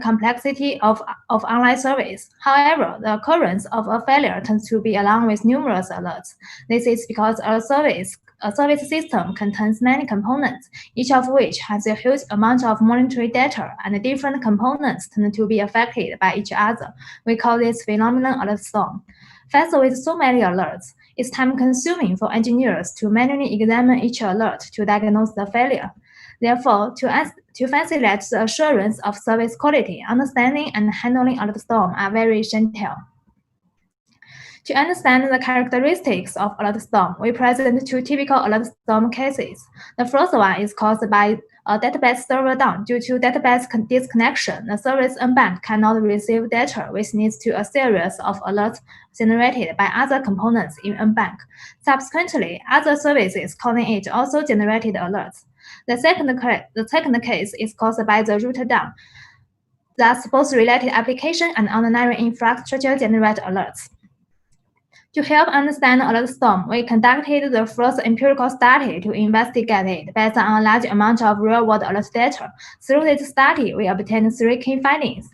complexity of online service. However, the occurrence of a failure tends to be along with numerous alerts. This is because a service system contains many components, each of which has a huge amount of monitoring data, and different components tend to be affected by each other. We call this phenomenon alert storm. Faced with so many alerts, it's time-consuming for engineers to manually examine each alert to diagnose the failure. Therefore, to facilitate the assurance of service quality, understanding and handling alert storm are very essential. To understand the characteristics of alert storm, we present two typical alert storm cases. The first one is caused by a database server down. Due to database disconnection, the service unbanked cannot receive data, which leads to a series of alerts generated by other components in unbank. Subsequently, other services calling it also generated alerts. The second case is caused by the router down. Thus, both related application and underlying infrastructure generate alerts. To help understand alert storm, we conducted the first empirical study to investigate it based on a large amount of real-world alert data. Through this study, we obtained three key findings.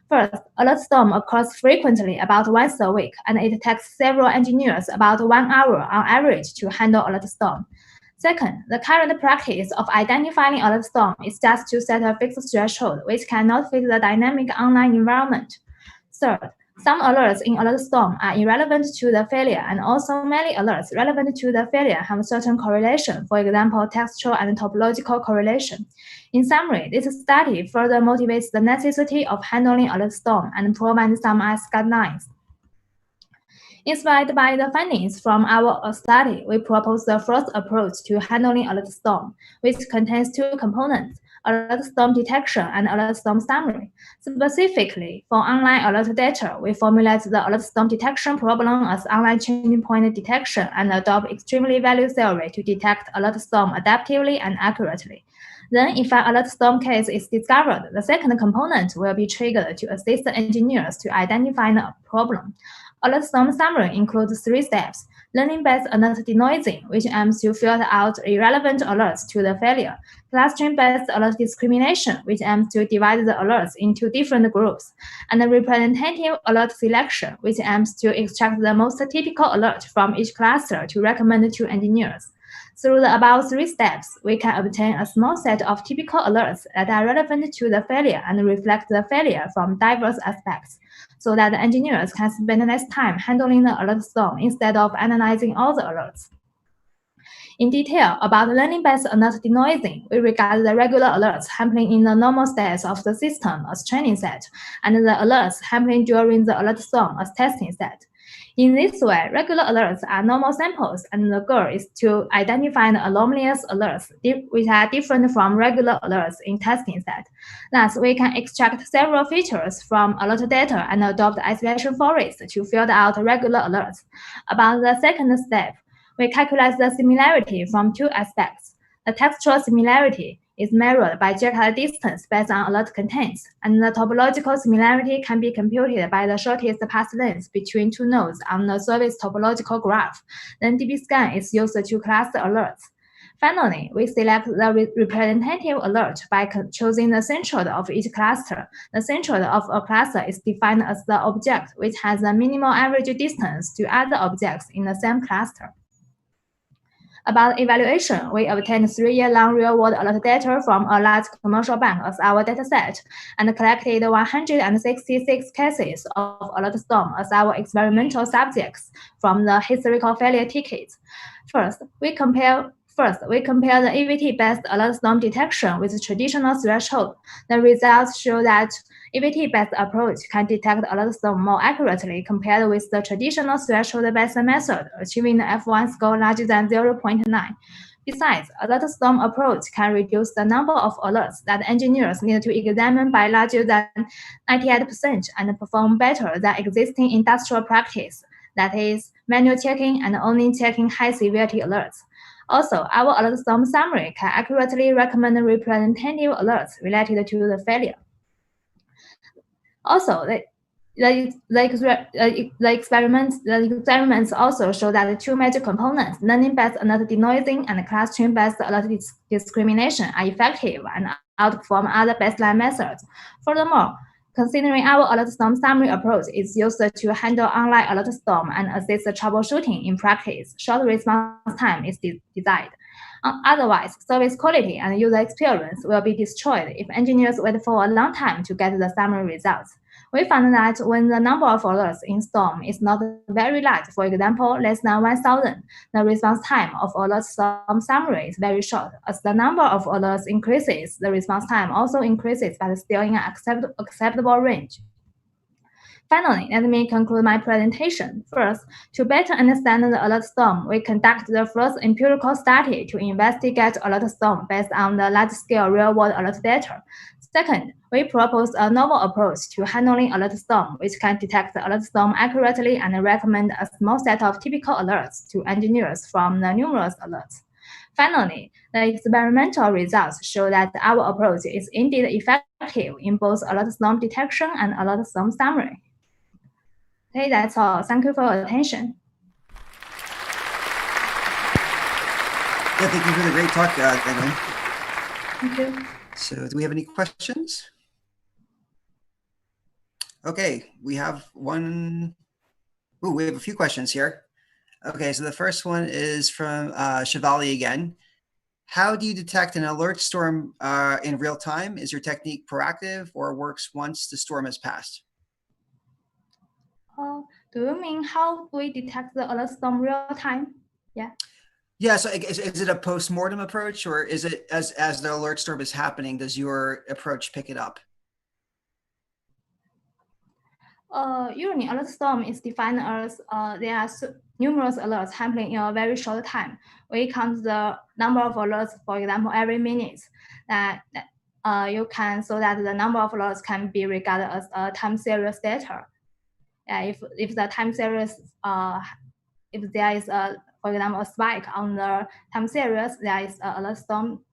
First, alert storm occurs frequently, about once a week, and it takes several engineers about 1 hour on average to handle alert storm. Second, the current practice of identifying alert storm is just to set a fixed threshold, which cannot fit the dynamic online environment. Third, some alerts in alert storm are irrelevant to the failure, and also many alerts relevant to the failure have certain correlation, for example, textual and topological correlation. In summary, this study further motivates the necessity of handling alert storm and provides some guidelines. Inspired by the findings from our study, we propose the first approach to handling alert storm, which contains two components: alert storm detection and alert storm summary. Specifically, for online alert data, we formulate the alert storm detection problem as online changing point detection and adopt extremely value theory to detect alert storm adaptively and accurately. Then, if an alert storm case is discovered, the second component will be triggered to assist the engineers to identify the problem. Alert storm summary includes 3 steps: learning-based alert denoising, which aims to filter out irrelevant alerts to the failure; clustering-based alert discrimination, which aims to divide the alerts into different groups; and representative alert selection, which aims to extract the most typical alert from each cluster to recommend to engineers. Through the above 3 steps, we can obtain a small set of typical alerts that are relevant to the failure and reflect the failure from diverse aspects, so that the engineers can spend less time handling the alert storm instead of analyzing all the alerts. In detail, about learning-based alert denoising, we regard the regular alerts happening in the normal states of the system as training set, and the alerts happening during the alert storm as testing set. In this way, regular alerts are normal samples, and the goal is to identify the anomalous alerts which are different from regular alerts in testing set. Thus, we can extract several features from alert data and adopt isolation forests to filter out regular alerts. About the second step, we calculate the similarity from 2 aspects. The textual similarity is measured by jacket distance based on alert contents, and the topological similarity can be computed by the shortest path length between 2 nodes on the service topological graph. Then dbScan is used to cluster alerts. Finally, we select the representative alert by choosing the centroid of each cluster. The centroid of a cluster is defined as the object which has a minimal average distance to other objects in the same cluster. About evaluation, we obtained 3-year-long real-world alert data from a large commercial bank as our dataset, and collected 166 cases of alert storm as our experimental subjects from the historical failure tickets. First, we compare the EVT-based alert storm detection with traditional threshold. The results show that EVT-based approach can detect alert storm more accurately compared with the traditional threshold-based method, achieving the F1 score larger than 0.9. Besides, alert storm approach can reduce the number of alerts that engineers need to examine by larger than 98% and perform better than existing industrial practice, that is, manual checking and only checking high-severity alerts. Also, our alert storm summary can accurately recommend representative alerts related to the failure. Also, the experiments also show that the 2 major components, learning-based alert denoising and clustering-based alert discrimination, are effective and outperform other baseline methods. Furthermore, considering our alert storm summary approach is used to handle online alert storm and assist troubleshooting in practice, short response time is desired. Otherwise, service quality and user experience will be destroyed if engineers wait for a long time to get the summary results. We found that when the number of alerts in storm is not very large, for example, less than 1,000, the response time of alert storm summary is very short. As the number of alerts increases, the response time also increases, but still in an acceptable range. Finally, let me conclude my presentation. First, to better understand the alert storm, we conduct the first empirical study to investigate alert storm based on the large-scale real-world alert data. Second, we propose a novel approach to handling alert storm, which can detect the alert storm accurately and recommend a small set of typical alerts to engineers from the numerous alerts. Finally, the experimental results show that our approach is indeed effective in both alert storm detection and alert storm summary. Okay, that's all. Thank you for your attention. Yeah, thank you for the great talk, Evelyn. Thank you. So do we have any questions? Okay, we have one. Ooh, we have a few questions here. Okay, so the first one is from Shivali again. How do you detect an alert storm in real time? Is your technique proactive or works once the storm has passed? Do you mean how we detect the alert storm real time? Yeah. Yeah, so is it a post-mortem approach, or is it as the alert storm is happening, does your approach pick it up? Usually, alert storm is defined as there are numerous alerts happening in a very short time. We count the number of alerts, for example, every minute. You can so that the number of alerts can be regarded as a time series data. If the time series, if there is a, for example, a spike on the time series, there is an alert storm.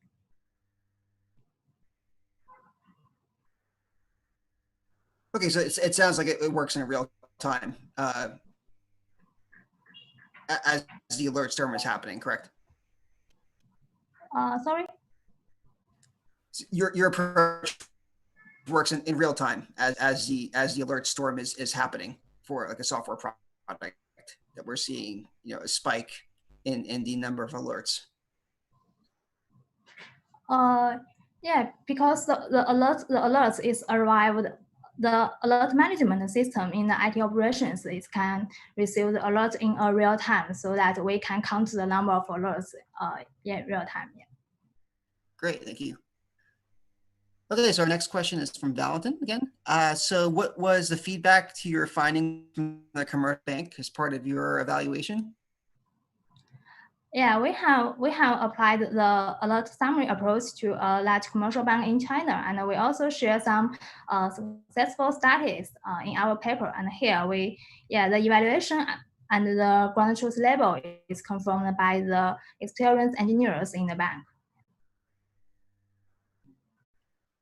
Okay, so it sounds like it works in real time as the alert storm is happening, correct? Sorry? So your approach works in real time as the alert storm is happening for like a software product that we're seeing, a spike in the number of alerts. Yeah, because the alerts is arrived. The alert management system in the IT operations can receive the alert in a real time, so that we can count the number of alerts in real time. Yeah. Great, thank you. Okay, so our next question is from Valentin again. So what was the feedback to your findings from the commercial bank as part of your evaluation? Yeah, we have applied the alert summary approach to a large commercial bank in China, and we also share some successful studies in our paper. And here the evaluation and the ground truth level is confirmed by the experienced engineers in the bank.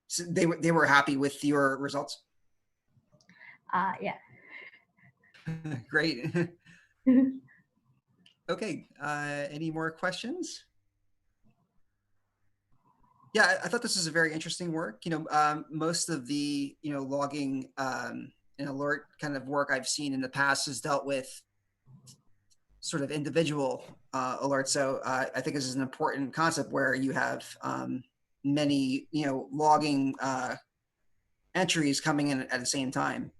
So they were happy with your results? Yeah. Great. Okay, any more questions? Yeah, I thought this was a very interesting work. Most of the, logging and alert kind of work I've seen in the past has dealt with sort of individual alerts. So I think this is an important concept where you have many, logging entries coming in at the same time.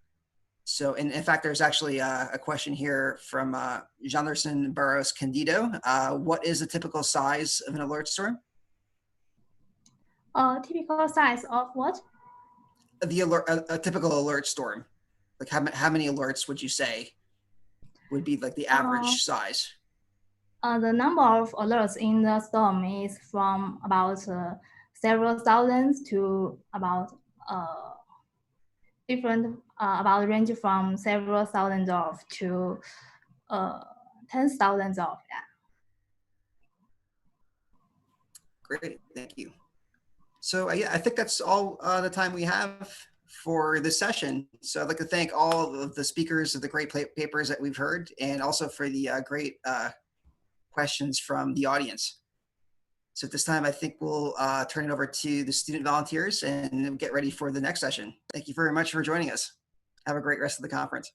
So, in fact, there's actually a question here from Janderson Barros Candido. What is the typical size of an alert storm? Typical size of what? The alert, a typical alert storm. Like how many alerts would you say would be like the average size? The number of alerts in the storm is from about several thousands to about different about range from several thousands of to tens thousands of. Yeah. Great, thank you. So I think that's all the time we have for this session. So I'd like to thank all of the speakers of the great papers that we've heard, and also for the great questions from the audience. So at this time, I think we'll turn it over to the student volunteers and get ready for the next session. Thank you very much for joining us. Have a great rest of the conference.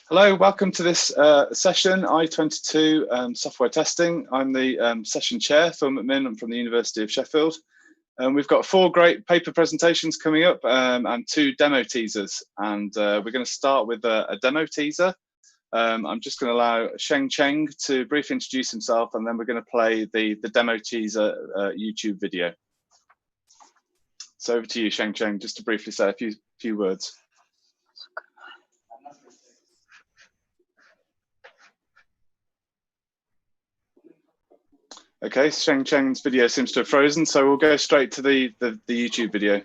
Hello, welcome to this session, I-22 software testing. I'm the session chair, Phil McMinn. I'm from the University of Sheffield. We've got 4 great paper presentations coming up and 2 demo teasers. And we're going to start with a demo teaser. I'm just going to allow Sheng Cheng to briefly introduce himself, and then we're going to play the demo teaser YouTube video. So over to you, Sheng Cheng, just to briefly say a few words. Okay, Sheng Cheng's video seems to have frozen, so we'll go straight to the YouTube video.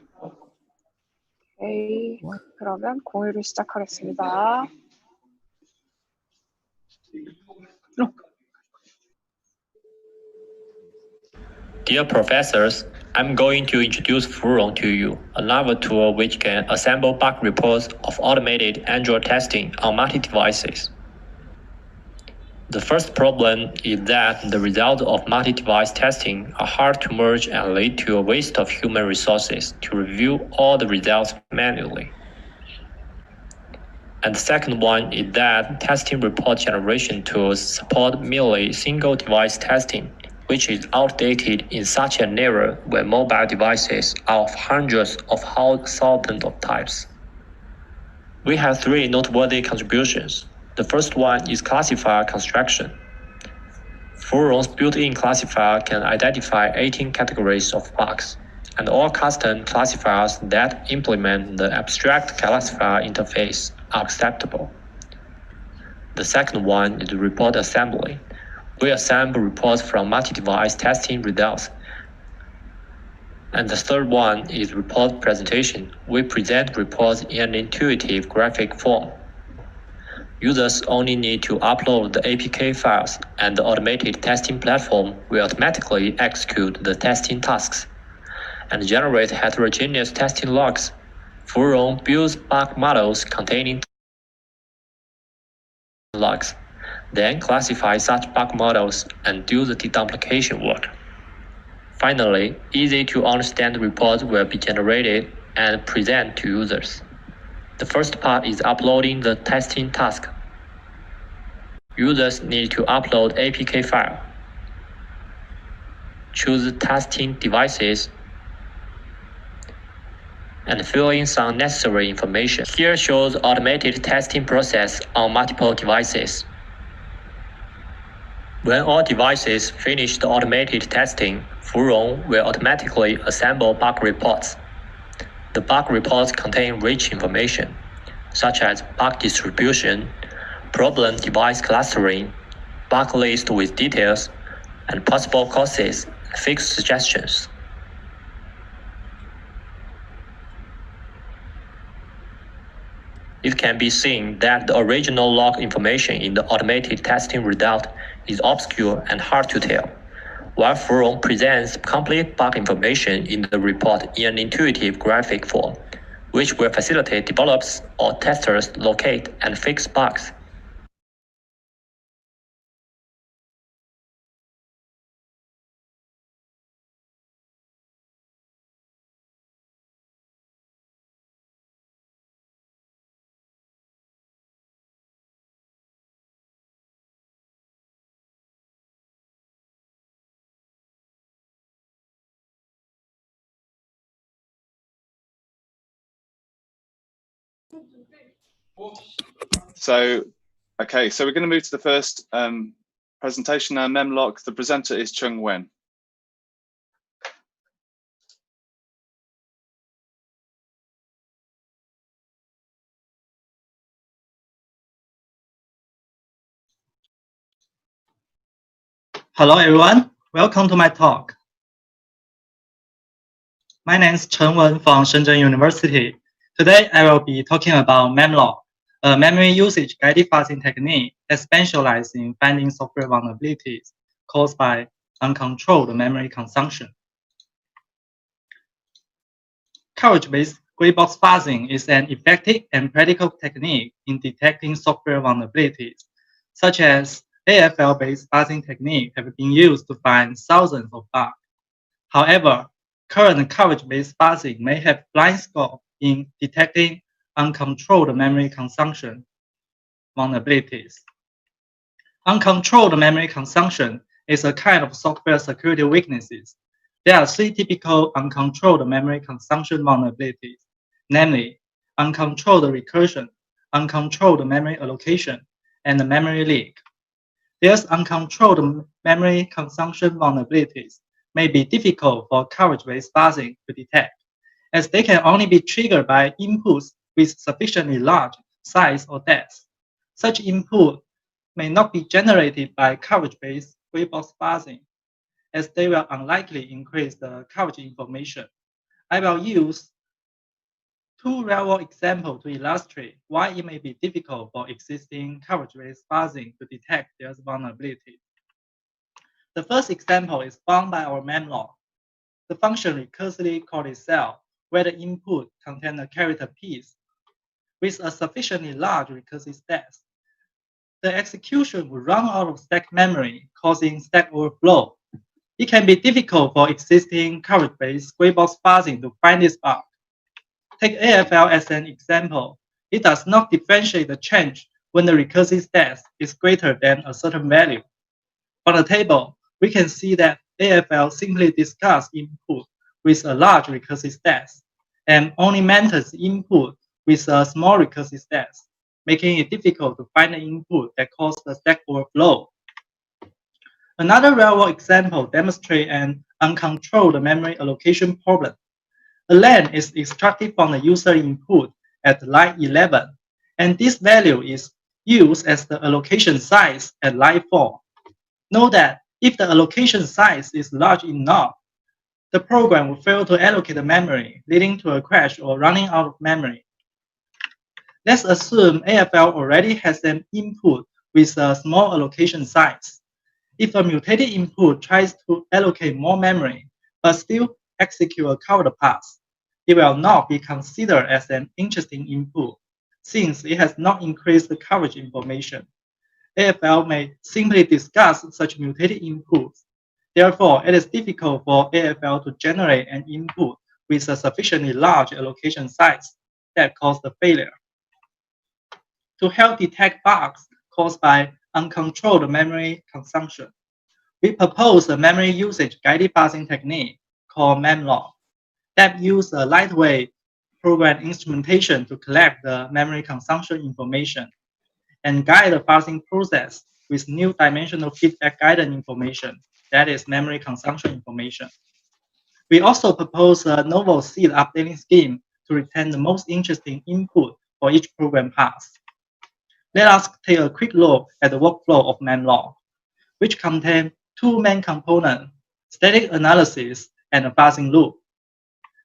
오케이, 그러면 공유를 시작하겠습니다. Dear professors, I'm going to introduce Furon to you, another tool which can assemble bug reports of automated Android testing on multi-devices. The first problem is that the results of multi-device testing are hard to merge and lead to a waste of human resources to review all the results manually. And the second one is that testing report generation tools support merely single-device testing, which is outdated in such an era where mobile devices are of hundreds of thousands of types. We have 3 noteworthy contributions. The first one is classifier construction. Furon's built-in classifier can identify 18 categories of bugs, and all custom classifiers that implement the abstract classifier interface are acceptable. The second one is report assembly. We assemble reports from multi-device testing results. And the third one is report presentation. We present reports in an intuitive graphic form. Users only need to upload the APK files, and the automated testing platform will automatically execute the testing tasks and generate heterogeneous testing logs. Furon builds bug models containing logs, then classify such bug models and do the deduplication work. Finally, easy-to-understand reports will be generated and presented to users. The first part is uploading the testing task. Users need to upload APK file, choose testing devices, and fill in some necessary information. Here shows automated testing process on multiple devices. When all devices finish the automated testing, Furon will automatically assemble bug reports. The bug reports contain rich information, such as bug distribution, problem device clustering, bug list with details, and possible causes and fix suggestions. It can be seen that the original log information in the automated testing result is obscure and hard to tell, while Furon presents complete bug information in the report in an intuitive graphic form, which will facilitate developers or testers locate and fix bugs. So, okay, so we're going to move to the first presentation now, Memlock. The presenter is Chung Wen. Hello, everyone. Welcome to my talk. My name is Chen Wen from Shenzhen University. Today, I will be talking about Memlock, a memory usage guided fuzzing technique that specializes in finding software vulnerabilities caused by uncontrolled memory consumption. Coverage-based gray box fuzzing is an effective and practical technique in detecting software vulnerabilities, such as AFL-based fuzzing technique have been used to find thousands of bugs. However, current coverage-based fuzzing may have blind spots in detecting uncontrolled memory consumption. vulnerabilities. Uncontrolled memory consumption is a kind of software security weaknesses. There are 3 typical uncontrolled memory consumption vulnerabilities, namely uncontrolled recursion, uncontrolled memory allocation, and memory leak. These uncontrolled memory consumption vulnerabilities may be difficult for coverage-based parsing to detect, as they can only be triggered by inputs with sufficiently large size or depth. Such input may not be generated by coverage-based gray box parsing, as they will unlikely increase the coverage information. I will use 2 real-world examples to illustrate why it may be difficult for existing coverage-based parsing to detect their vulnerability. The first example is found by our memlog. The function recursively calls itself where the input contains a character piece with a sufficiently large recursive stack. The execution will run out of stack memory, causing stack overflow. It can be difficult for existing coverage-based gray box parsing to find this bug. Take AFL as an example. It does not differentiate the change when the recursive stack is greater than a certain value. On the table, we can see that AFL simply discards input with a large recursive stack and only maintains input with a small recursive stack, making it difficult to find the input that causes the stack overflow. Another real-world example demonstrates an uncontrolled memory allocation problem. A len is extracted from the user input at line 11, and this value is used as the allocation size at line 4. Note that if the allocation size is large enough, the program will fail to allocate the memory, leading to a crash or running out of memory. Let's assume AFL already has an input with a small allocation size. If a mutated input tries to allocate more memory, but still execute a covered pass, it will not be considered as an interesting input, since it has not increased the coverage information. AFL may simply discuss such mutated inputs. Therefore, it is difficult for AFL to generate an input with a sufficiently large allocation size that caused the failure. To help detect bugs caused by uncontrolled memory consumption, we propose a memory usage guided parsing technique called memlog that uses a lightweight program instrumentation to collect the memory consumption information and guide the parsing process with new dimensional feedback guidance information, that is memory consumption information. We also propose a novel seed updating scheme to retain the most interesting input for each program pass. Let us take a quick look at the workflow of memlog, which contains 2 main components, static analysis and a parsing loop.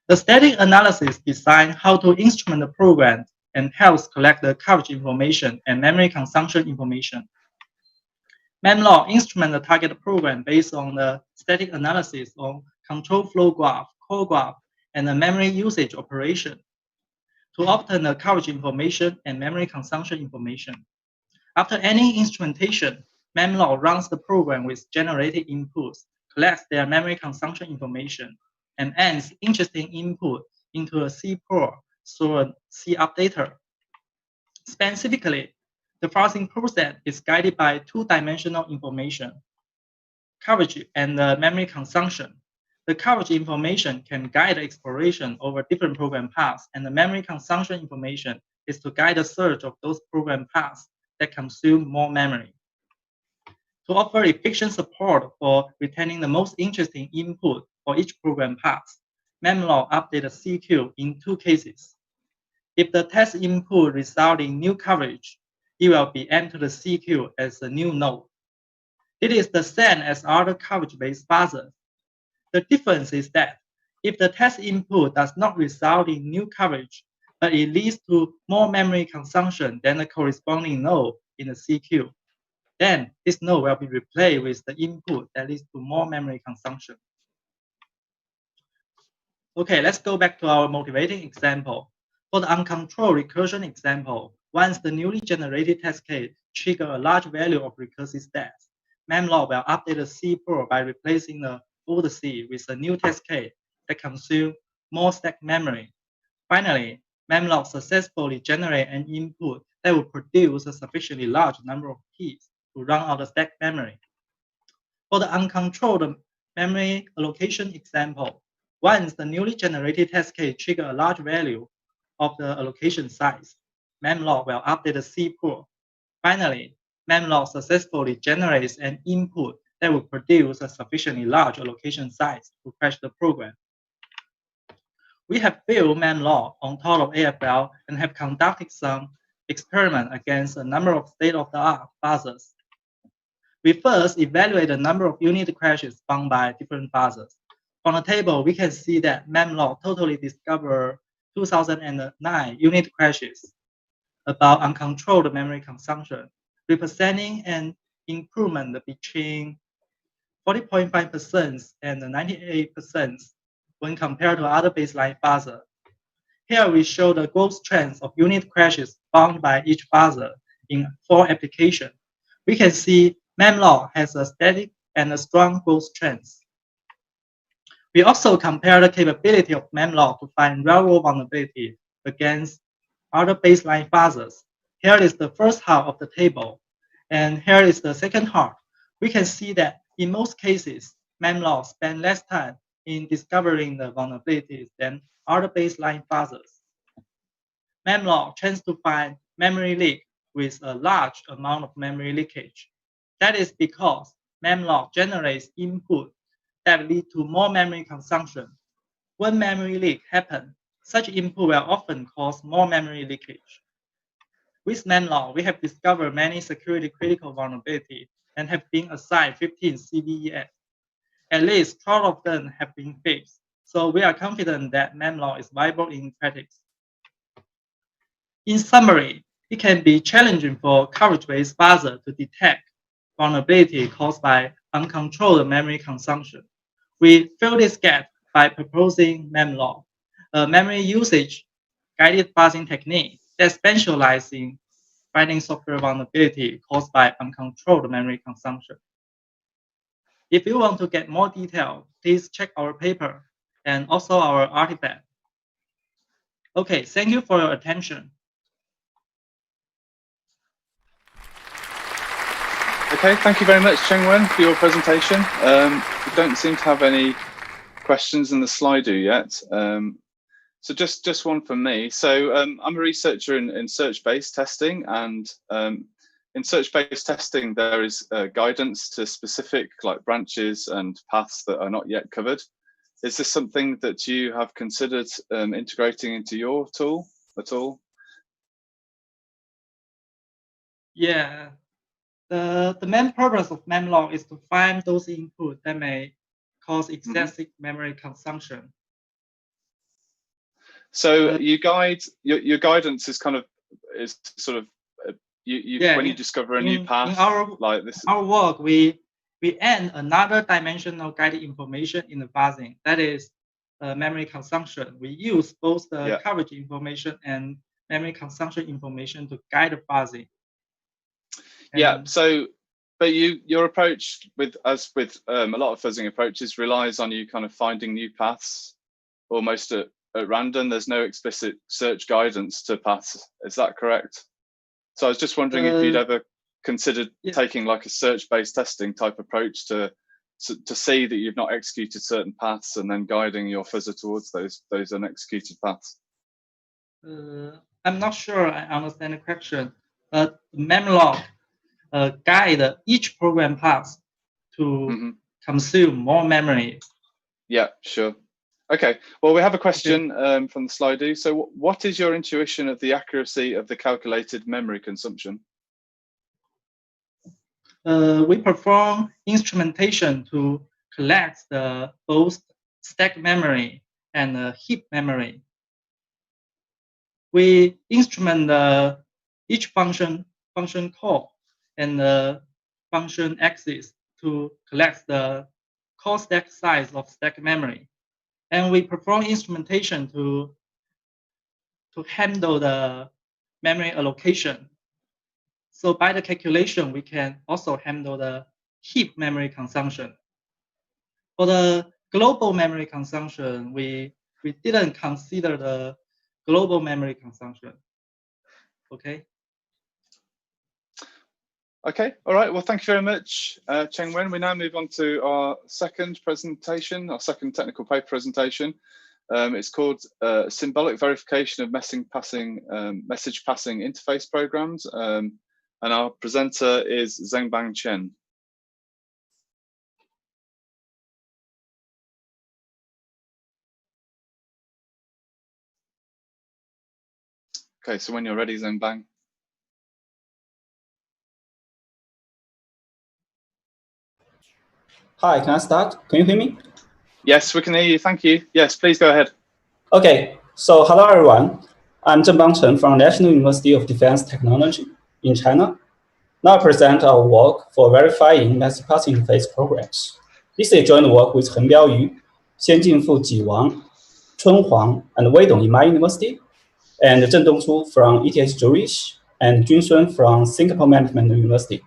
The static analysis decides how to instrument the program and helps collect the coverage information and memory consumption information. Memlog instruments the target program based on the static analysis on control flow graph, call graph, and the memory usage operation to obtain the coverage information and memory consumption information. After any instrumentation, memlog runs the program with generated inputs, collects their memory consumption information, and adds interesting input into a C pool through a C updater. Specifically, the parsing process is guided by 2-dimensional information, coverage and memory consumption. The coverage information can guide the exploration over different program paths, and the memory consumption information is to guide the search of those program paths that consume more memory. To offer efficient support for retaining the most interesting input for each program path, memlog updates the CQ in 2 cases. If the test input results in new coverage, it will be entered to the CQ as a new node. It is the same as other coverage-based parsers. The difference is that if the test input does not result in new coverage, but it leads to more memory consumption than the corresponding node in the CQ, then this node will be replaced with the input that leads to more memory consumption. Okay, let's go back to our motivating example. For the uncontrolled recursion example, once the newly generated test case triggers a large value of recursive stacks, memlog will update the C pool by replacing the old C with a new test case that consumes more stack memory. Finally, memlog successfully generates an input that will produce a sufficiently large number of keys to run out the stack memory. For the uncontrolled memory allocation example, once the newly generated test case triggers a large value of the allocation size, memlog will update the C pool. Finally, memlog successfully generates an input that will produce a sufficiently large allocation size to crash the program. We have built memlog on top of AFL and have conducted some experiments against a number of state-of-the-art buzzers. We first evaluate the number of unit crashes found by different buzzers. From the table, we can see that memlog totally discovered 2009 unit crashes about uncontrolled memory consumption, representing an improvement between 40.5% and 98% when compared to other baseline buzzers. Here we show the growth trends of unit crashes found by each buzzer in 4 applications. We can see memlog has a steady and a strong growth trends. We also compare the capability of memlog to find real-world vulnerability against other baseline buzzers. Here is the first half of the table, and here is the second half. We can see that in most cases, memlog spend less time in discovering the vulnerabilities than other baseline buzzers. Memlog tends to find memory leak with a large amount of memory leakage. That is because memlog generates input that lead to more memory consumption. When memory leak happens, such input will often cause more memory leakage. With memlog, we have discovered many security critical vulnerabilities and have been assigned 15 CVEs. At least 12 of them have been fixed, so we are confident that memlog is viable in practice. In summary, it can be challenging for coverage-based buzzer to detect vulnerability caused by uncontrolled memory consumption. We fill this gap by proposing memlog, a memory usage guided buzzing technique that specializes in finding software vulnerability caused by uncontrolled memory consumption. If you want to get more detail, please check our paper and also our artifact. Okay, thank you for your attention. Okay, thank you very much, Chengwen, for your presentation. We don't seem to have any questions in the Slido yet. So just one from me. So I'm a researcher in search-based testing, and in search-based testing, there is guidance to specific branches and paths that are not yet covered. Is this something that you have considered integrating into your tool at all? Yeah. The main purpose of memlog is to find those inputs that may cause excessive memory consumption. So your guidance is when you discover a new path like this. Our work, we add another dimensional guided information in the buzzing, that is memory consumption. We use both the coverage information and memory consumption information to guide the buzzing. Yeah, so but your approach as with a lot of fuzzing approaches relies on you kind of finding new paths almost at random. There's no explicit search guidance to paths. Is that correct? So I was just wondering if you'd ever considered taking like a search-based testing type approach to see that you've not executed certain paths and then guiding your fuzzer towards those unexecuted paths. I'm not sure I understand the question, but memlog guide each program path to consume more memory. Yeah, sure. Okay, well, we have a question from the Slido. So what is your intuition of the accuracy of the calculated memory consumption? We perform instrumentation to collect both stack memory and heap memory. We instrument each function call and the function axis to collect the call stack size of stack memory. And we perform instrumentation to handle the memory allocation. So by the calculation, we can also handle the heap memory consumption. For the global memory consumption, we didn't consider the global memory consumption. Okay. Okay, all right. Well, thank you very much, Cheng Wen. We now move on to our second presentation, our second technical paper presentation. It's called Symbolic Verification of Message Passing Interface Programs. And our presenter is Zhengbang Chen. Okay, so when you're ready, Zhengbang. Hi, can I start? Can you hear me? Yes, we can hear you. Thank you. Yes, please go ahead. Okay, so hello everyone. I'm Zhengbang Chen from National University of Defense Technology in China. Now I present our work for verifying message passing interface programs. This is a joint work with Hen Biaoyu, Xian Jingfu Jiwang, Chun Huang, and Wei Dong in my university, and Zheng Dongchu from ETH Zurich, and Jun Shun from Singapore Management University.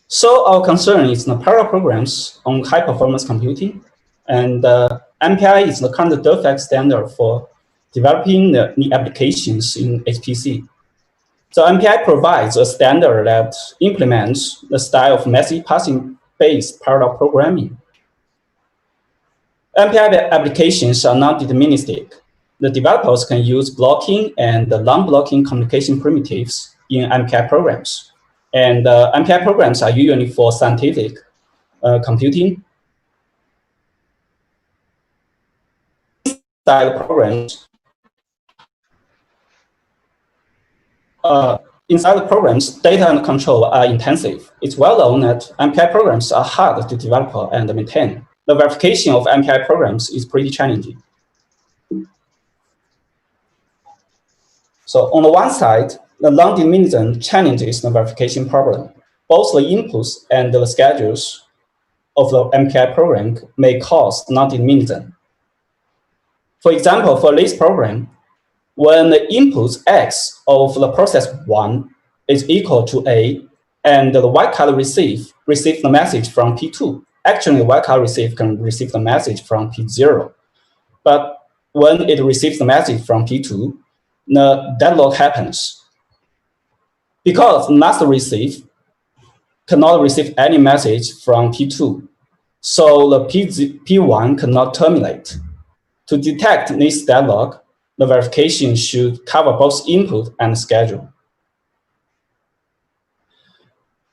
So our concern is the parallel programs on high-performance computing, and MPI is the current de facto standard for developing the applications in HPC. So MPI provides a standard that implements the style of message passing-based parallel programming. MPI applications are not deterministic. The developers can use blocking and non-blocking communication primitives in MPI programs. And MPI programs are usually for scientific computing. Inside the programs, data and control are intensive. It's well known that MPI programs are hard to develop and maintain. The verification of MPI programs is pretty challenging. So on the one side, the non-determinism challenges the verification problem. Both the inputs and the schedules of the MPI program may cause non-determinism. For example, for this program, when the input X of the process 1 is equal to A, and the wildcard receives the message from P2. Actually, the wildcard receive can receive the message from P0. But when it receives the message from P2, the deadlock happens. Because last receive cannot receive any message from P2, so the P1 cannot terminate. To detect this deadlock, the verification should cover both input and schedule.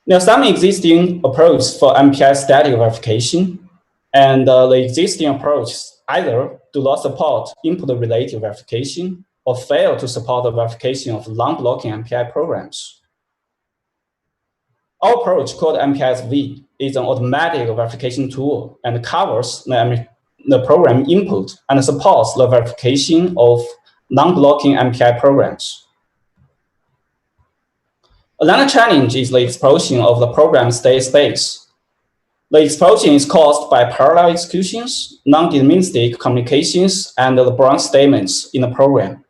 There are some existing approaches for MPI static verification, and the existing approaches either do not support input-related verification or fail to support the verification of non-blocking MPI programs. Our approach, called MPISV, is an automatic verification tool and covers the program input and supports the verification of non-blocking MPI programs. Another challenge is the explosion of the program state space. The explosion is caused by parallel executions, non-deterministic communications, and the branch statements in the program.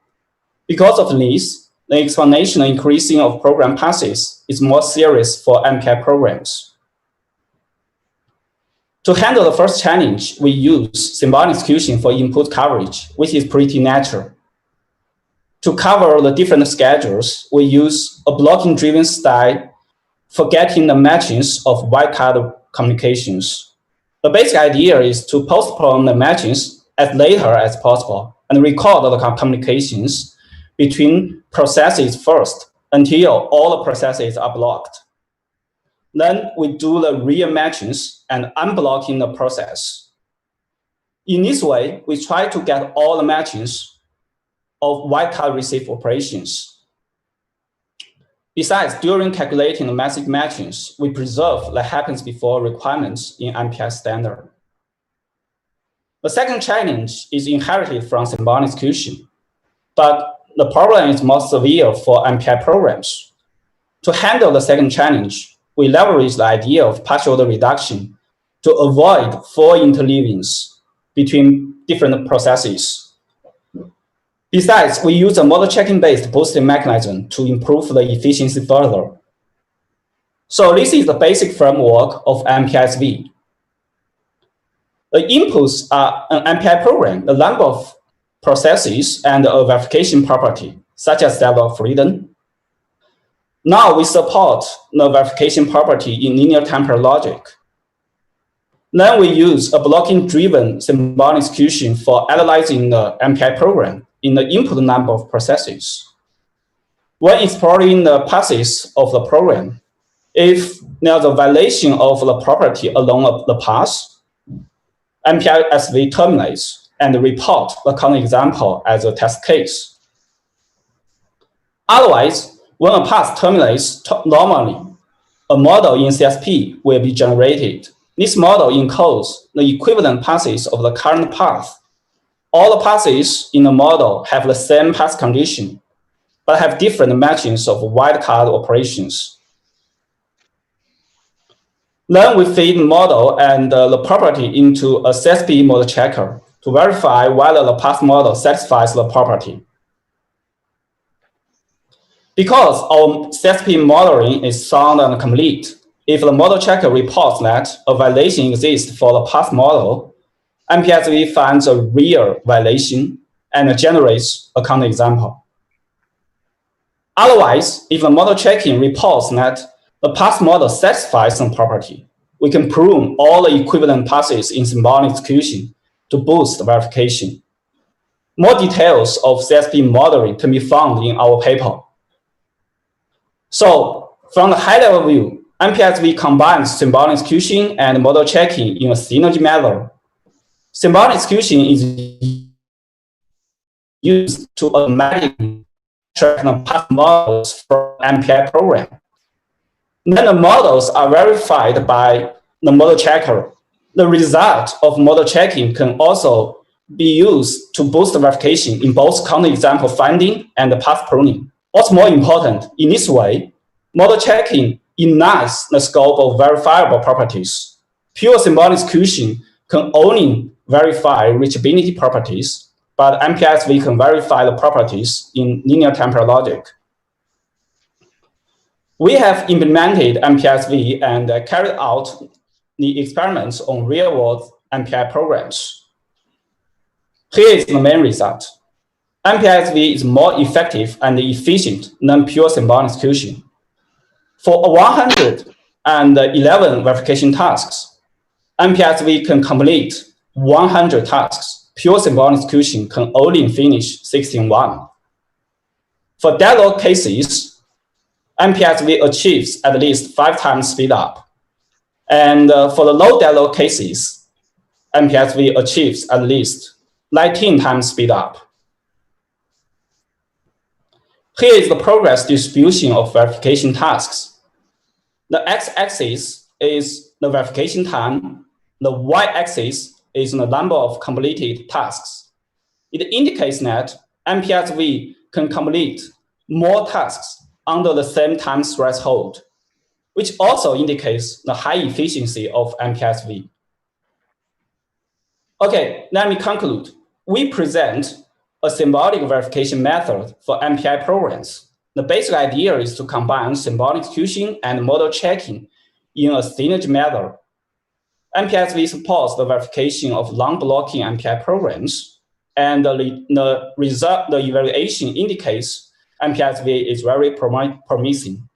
Because of this, the exponential increasing of program passes is more serious for MPI programs. To handle the first challenge, we use symbolic execution for input coverage, which is pretty natural. To cover the different schedules, we use a blocking-driven style for getting the matchings of wildcard communications. The basic idea is to postpone the matchings as later as possible and record the communications between processes first until all the processes are blocked. Then we do the real matchings and unblocking the process. In this way, we try to get all the matchings of wildcard receive operations. Besides, during calculating the message matchings, we preserve the happens before requirements in MPI standard. The second challenge is inherited from symbolic execution, but the problem is more severe for MPI programs. To handle the second challenge, we leverage the idea of partial order reduction to avoid full interleavings between different processes. Besides, we use a model checking-based boosting mechanism to improve the efficiency further. So this is the basic framework of MPISV. The inputs are an MPI program, the number of processes, and a verification property, such as level of freedom. Now we support the verification property in linear temporal logic. Then we use a blocking-driven symbolic execution for analyzing the MPI program in the input number of processes. When exploring the passes of the program, if there's a violation of the property along the path, MPI-SV terminates and report the counterexample as a test case. Otherwise, when a path terminates normally, a model in CSP will be generated. This model encodes the equivalent passes of the current path. All the passes in the model have the same path condition, but have different matchings of wildcard operations. Then we feed the model and the property into a CSP model checker to verify whether the path model satisfies the property. Because our CSP modeling is sound and complete, if the model checker reports that a violation exists for the path model, MPI-SV finds a real violation and generates a counterexample. Otherwise, if the model checking reports that the path model satisfies some property, we can prune all the equivalent passes in symbolic execution to boost verification. More details of CSP modeling can be found in our paper. So, from the high-level view, MPI-SV combines symbolic execution and model checking in a synergy manner. Symbolic execution is used to automatically track the path models from MPI program. Then the models are verified by the model checker. The result of model checking can also be used to boost verification in both counterexample finding and path pruning. What's more important, in this way, model checking enhances the scope of verifiable properties. Pure symbolic execution can only verify reachability properties, but MPI-SV can verify the properties in linear temporal logic. We have implemented MPI-SV and carried out the experiments on real-world MPI programs. Here is the main result. MPI-SV is more effective and efficient than pure symbolic execution. For 111 verification tasks, MPI-SV can complete 100 tasks. Pure symbolic execution can only finish 61. For deadlock cases, MPI-SV achieves at least 5 times speed up. And for the low deadlock cases, MPI-SV achieves at least 19 times speed up. Here is the progress distribution of verification tasks. The x-axis is the verification time. The y-axis is the number of completed tasks. It indicates that MPI-SV can complete more tasks under the same time threshold, which also indicates the high efficiency of MPI-SV. Okay, let me conclude. We present a symbolic verification method for MPI programs. The basic idea is to combine symbolic execution and model checking in a synergy manner. MPI-SV supports the verification of long-blocking MPI programs, and the evaluation indicates MPI-SV is very promising.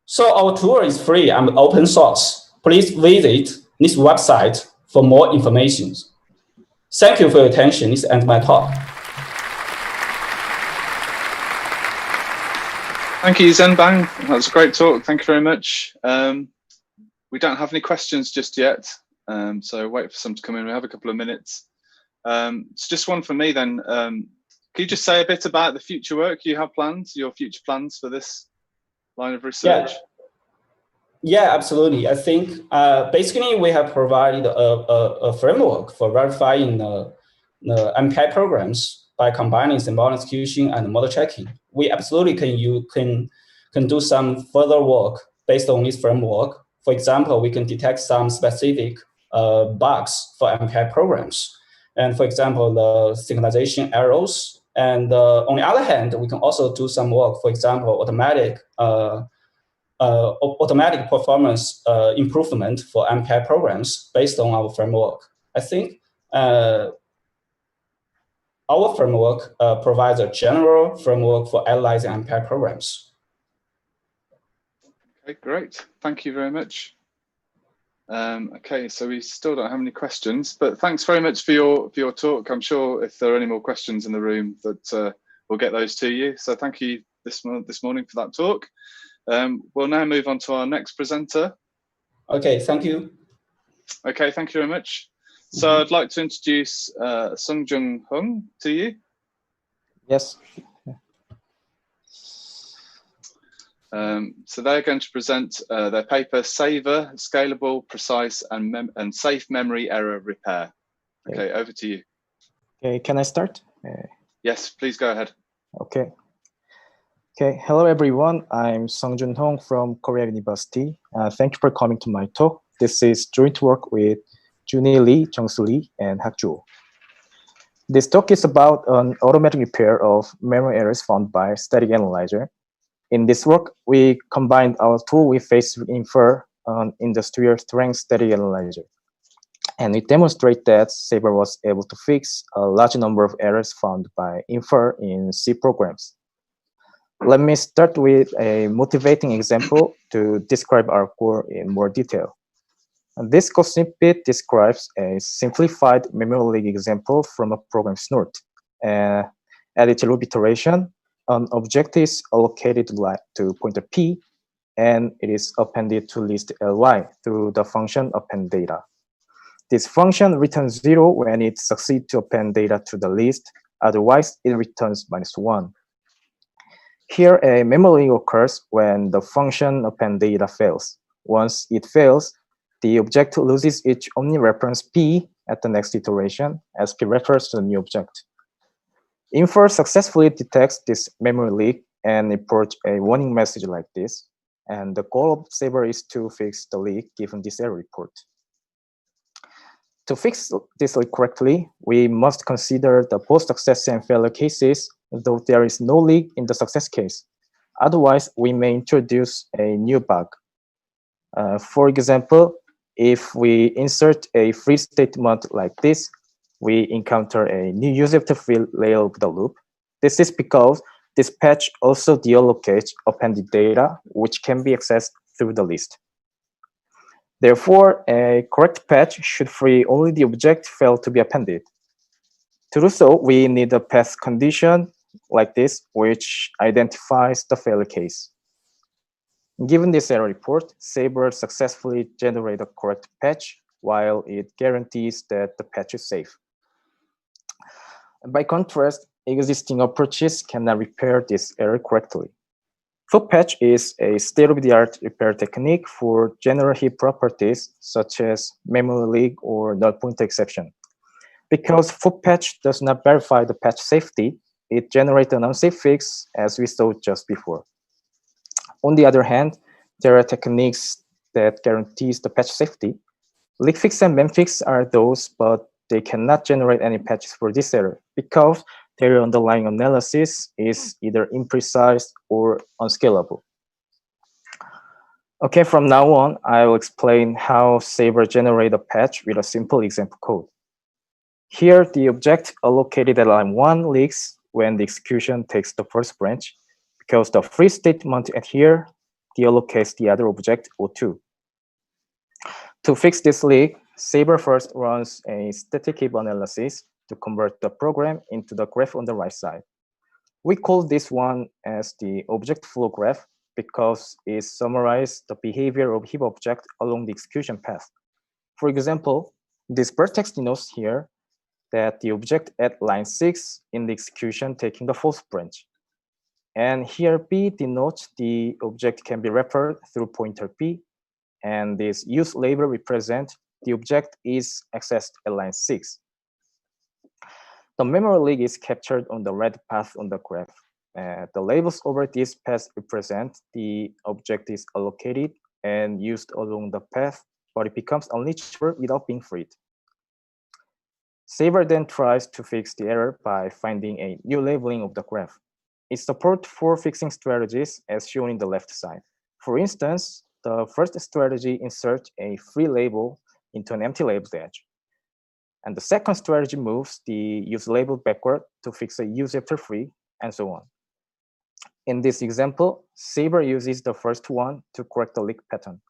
So our tool is free and open source. Please visit this website for more information. Thank you for your attention. This ends my talk. Thank you, Zhenbang. That was a great talk. Thank you very much. We don't have any questions just yet, so wait for some to come in. We have a couple of minutes. It's just one for me then. Can you just say a bit about the future work you have planned, your future plans for this line of research? Yeah, absolutely. I think basically we have provided a framework for verifying the MPI programs by combining symbolic execution and model checking. We absolutely can do some further work based on this framework. For example, we can detect some specific bugs for MPI programs. And for example, the synchronization errors. And on the other hand, we can also do some work, for example, automatic performance improvement for MPI programs based on our framework. I think Our framework provides a general framework for analyzing MPI programs. Okay, great. Thank you very much. Okay, so we still don't have any questions, but thanks very much for your talk. I'm sure if there are any more questions in the room that we'll get those to you. So thank you this morning for that talk. We'll now move on to our next presenter. Okay, thank you. Okay, thank you very much. So I'd like to introduce Sungjung Hung to you. Yes. So they're going to present their paper, Saver, Scalable, Precise, and Safe Memory Error Repair. Okay, over to you. Okay, can I start? Yes, please go ahead. Okay. Okay, hello everyone. I'm Sungjun Hong from Korea University. Thank you for coming to my talk. This is joint work with Junhee Lee, Jungsu Lee, and Hak Jo. This talk is about an automatic repair of memory errors found by static analyzer. In this work, we combined our tool with face infer on industrial strength static analyzer. And we demonstrate that Saver was able to fix a large number of errors found by infer in C programs. Let me start with a motivating example to describe our core in more detail. This code snippet describes a simplified memory leak example from a program snort. At its root iteration, an object is allocated to pointer P, and it is appended to list ly through the function append data. This function returns 0 when it succeeds to append data to the list, otherwise it returns -1. Here, a memory leak occurs when the function append data fails. Once it fails, the object loses its omni-reference P at the next iteration, as P refers to the new object. Infer successfully detects this memory leak and reports a warning message like this. And the goal of Saver is to fix the leak given this error report. To fix this leak correctly, we must consider the both success and failure cases, though there is no leak in the success case. Otherwise, we may introduce a new bug. For example, if we insert a free statement like this, we encounter a new user to fill layer of the loop. This is because this patch also deallocates appended data, which can be accessed through the list. Therefore, a correct patch should free only the object failed to be appended. To do so, we need a path condition like this, which identifies the failure case. Given this error report, Saver successfully generates a correct patch while it guarantees that the patch is safe. By contrast, existing approaches cannot repair this error correctly. Full patch is a state-of-the-art repair technique for general heap properties such as memory leak or null pointer exception. Because full patch does not verify the patch safety, it generates an unsafe fix as we saw just before. On the other hand, there are techniques that guarantees the patch safety. Leak fix and memfix are those, but they cannot generate any patches for this error because their underlying analysis is either imprecise or unscalable. Okay, from now on, I will explain how Saver generates a patch with a simple example code. Here, the object allocated at line 1 leaks when the execution takes the first branch, because the free statement at here deallocates the other object O2. To fix this leak, Saver first runs a static heap analysis to convert the program into the graph on the right side. We call this one as the object flow graph because it summarizes the behavior of heap object along the execution path. For example, this vertex denotes here that the object at line 6 in the execution taking the fourth branch. And here P denotes the object can be referred through pointer P, and this use label represents the object is accessed at line 6. The memory leak is captured on the red path on the graph. The labels over this path represent the object is allocated and used along the path, but it becomes unreachable without being freed. Saver then tries to fix the error by finding a new labeling of the graph. It supports 4 fixing strategies as shown in the left side. For instance, the first strategy inserts a free label into an empty labeled edge. And the second strategy moves the use label backward to fix a use after free, and so on. In this example, Saber uses the first one to correct the leak pattern.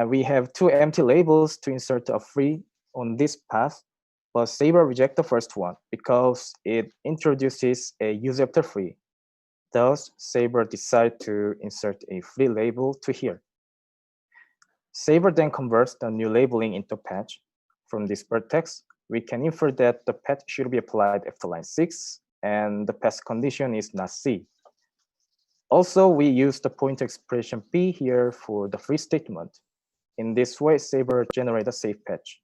We have two empty labels to insert a free on this path, but Saber rejects the first one because it introduces a use after free. Thus, Saber decided to insert a free label to here. Saber then converts the new labeling into patch. From this vertex, we can infer that the patch should be applied after line 6, and the pass condition is not C. Also, we use the pointer expression P here for the free statement. In this way, Saber generates a safe patch.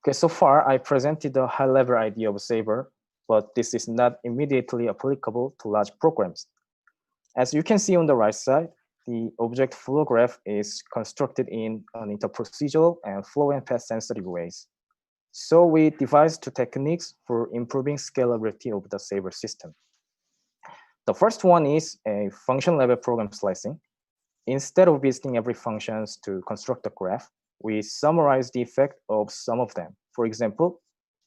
Okay, so far I presented the high-level idea of Saber, but this is not immediately applicable to large programs. As you can see on the right side, the object flow graph is constructed in an interprocedural and flow and path sensitive ways. So we devised two techniques for improving scalability of the Saber system. The first one is a function level program slicing. Instead of visiting every functions to construct a graph, we summarize the effect of some of them. For example,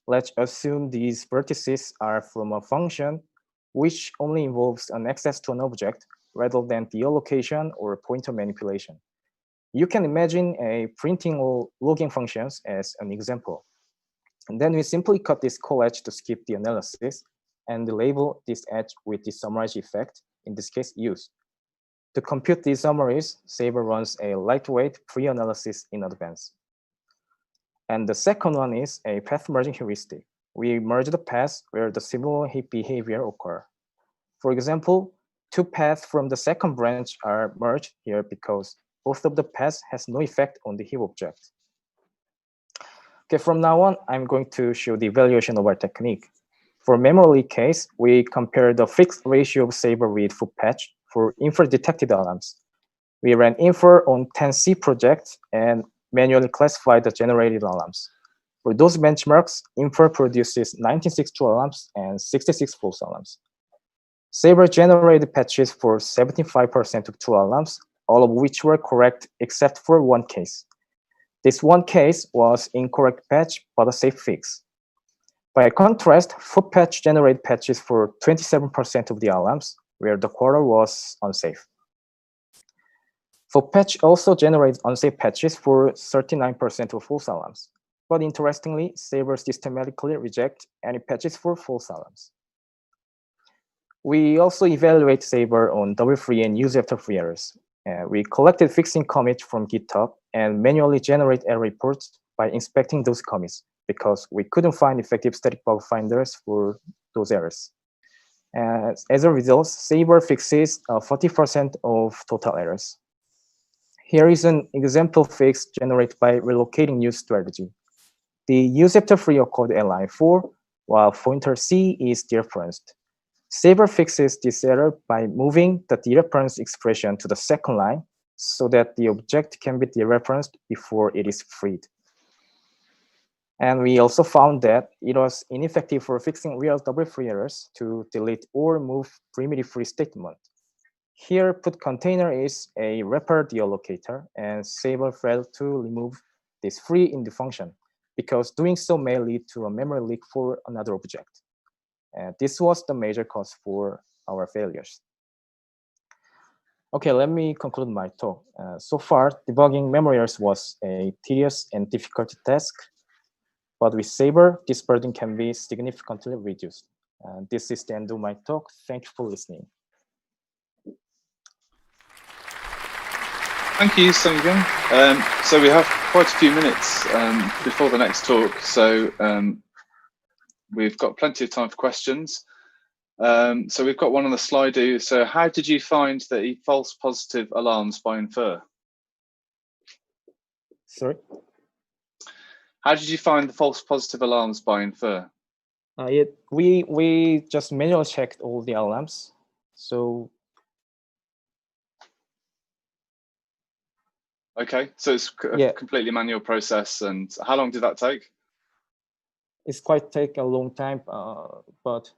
let's assume these vertices are from a function which only involves an access to an object rather than the allocation or pointer manipulation. You can imagine a printing or logging functions as an example. And then we simply cut this call edge to skip the analysis and label this edge with the summarize effect, in this case, use. To compute these summaries, Saber runs a lightweight pre-analysis in advance. And the second one is a path merging heuristic. We merge the paths where the similar heap behavior occur. For example, two paths from the second branch are merged here because both of the paths has no effect on the heap object. Okay, from now on, I'm going to show the evaluation of our technique. For memory case, we compare the fixed ratio of Saber with foot patch for infer detected alarms. We ran infer on 10C projects and manually classified the generated alarms. For those benchmarks, infer produces 19 true alarms and 66 false alarms. Saber generated patches for 75% of true alarms, all of which were correct except for one case. This one case was incorrect patch, but a safe fix. By contrast, foot patch generated patches for 27% of the alarms, where the quarter was unsafe. Foot patch also generates unsafe patches for 39% of false alarms. But interestingly, Saber systematically rejects any patches for false alarms. We also evaluate Saber on double free and use after free errors. We collected fixing commits from GitHub and manually generate error reports by inspecting those commits because we couldn't find effective static bug finders for those errors. As a result, Saber fixes 40% of total errors. Here is an example fix generated by relocating use strategy. The use after free occurred at line 4, while pointer C is dereferenced. Saber fixes this error by moving the dereference expression to the second line so that the object can be dereferenced before it is freed. And we also found that it was ineffective for fixing real double free errors to delete or move primitive free statement. Here, put container is a wrapper deallocator, and Saber failed to remove this free in the function because doing so may lead to a memory leak for another object. This was the major cause for our failures. Okay, let me conclude my talk. So far, debugging memory errors was a tedious and difficult task, but with Saber, this burden can be significantly reduced. This is the end of my talk. Thank you for listening. Thank you, Sung-Jun. So we have quite a few minutes before the next talk, so we've got plenty of time for questions. So we've got one on the slide. So how did you find the false positive alarms by infer? Sorry? How did you find the false positive alarms by infer? We just manually checked all the alarms. So okay, so it's a completely manual process. And how long did that take? It's quite take a long time, but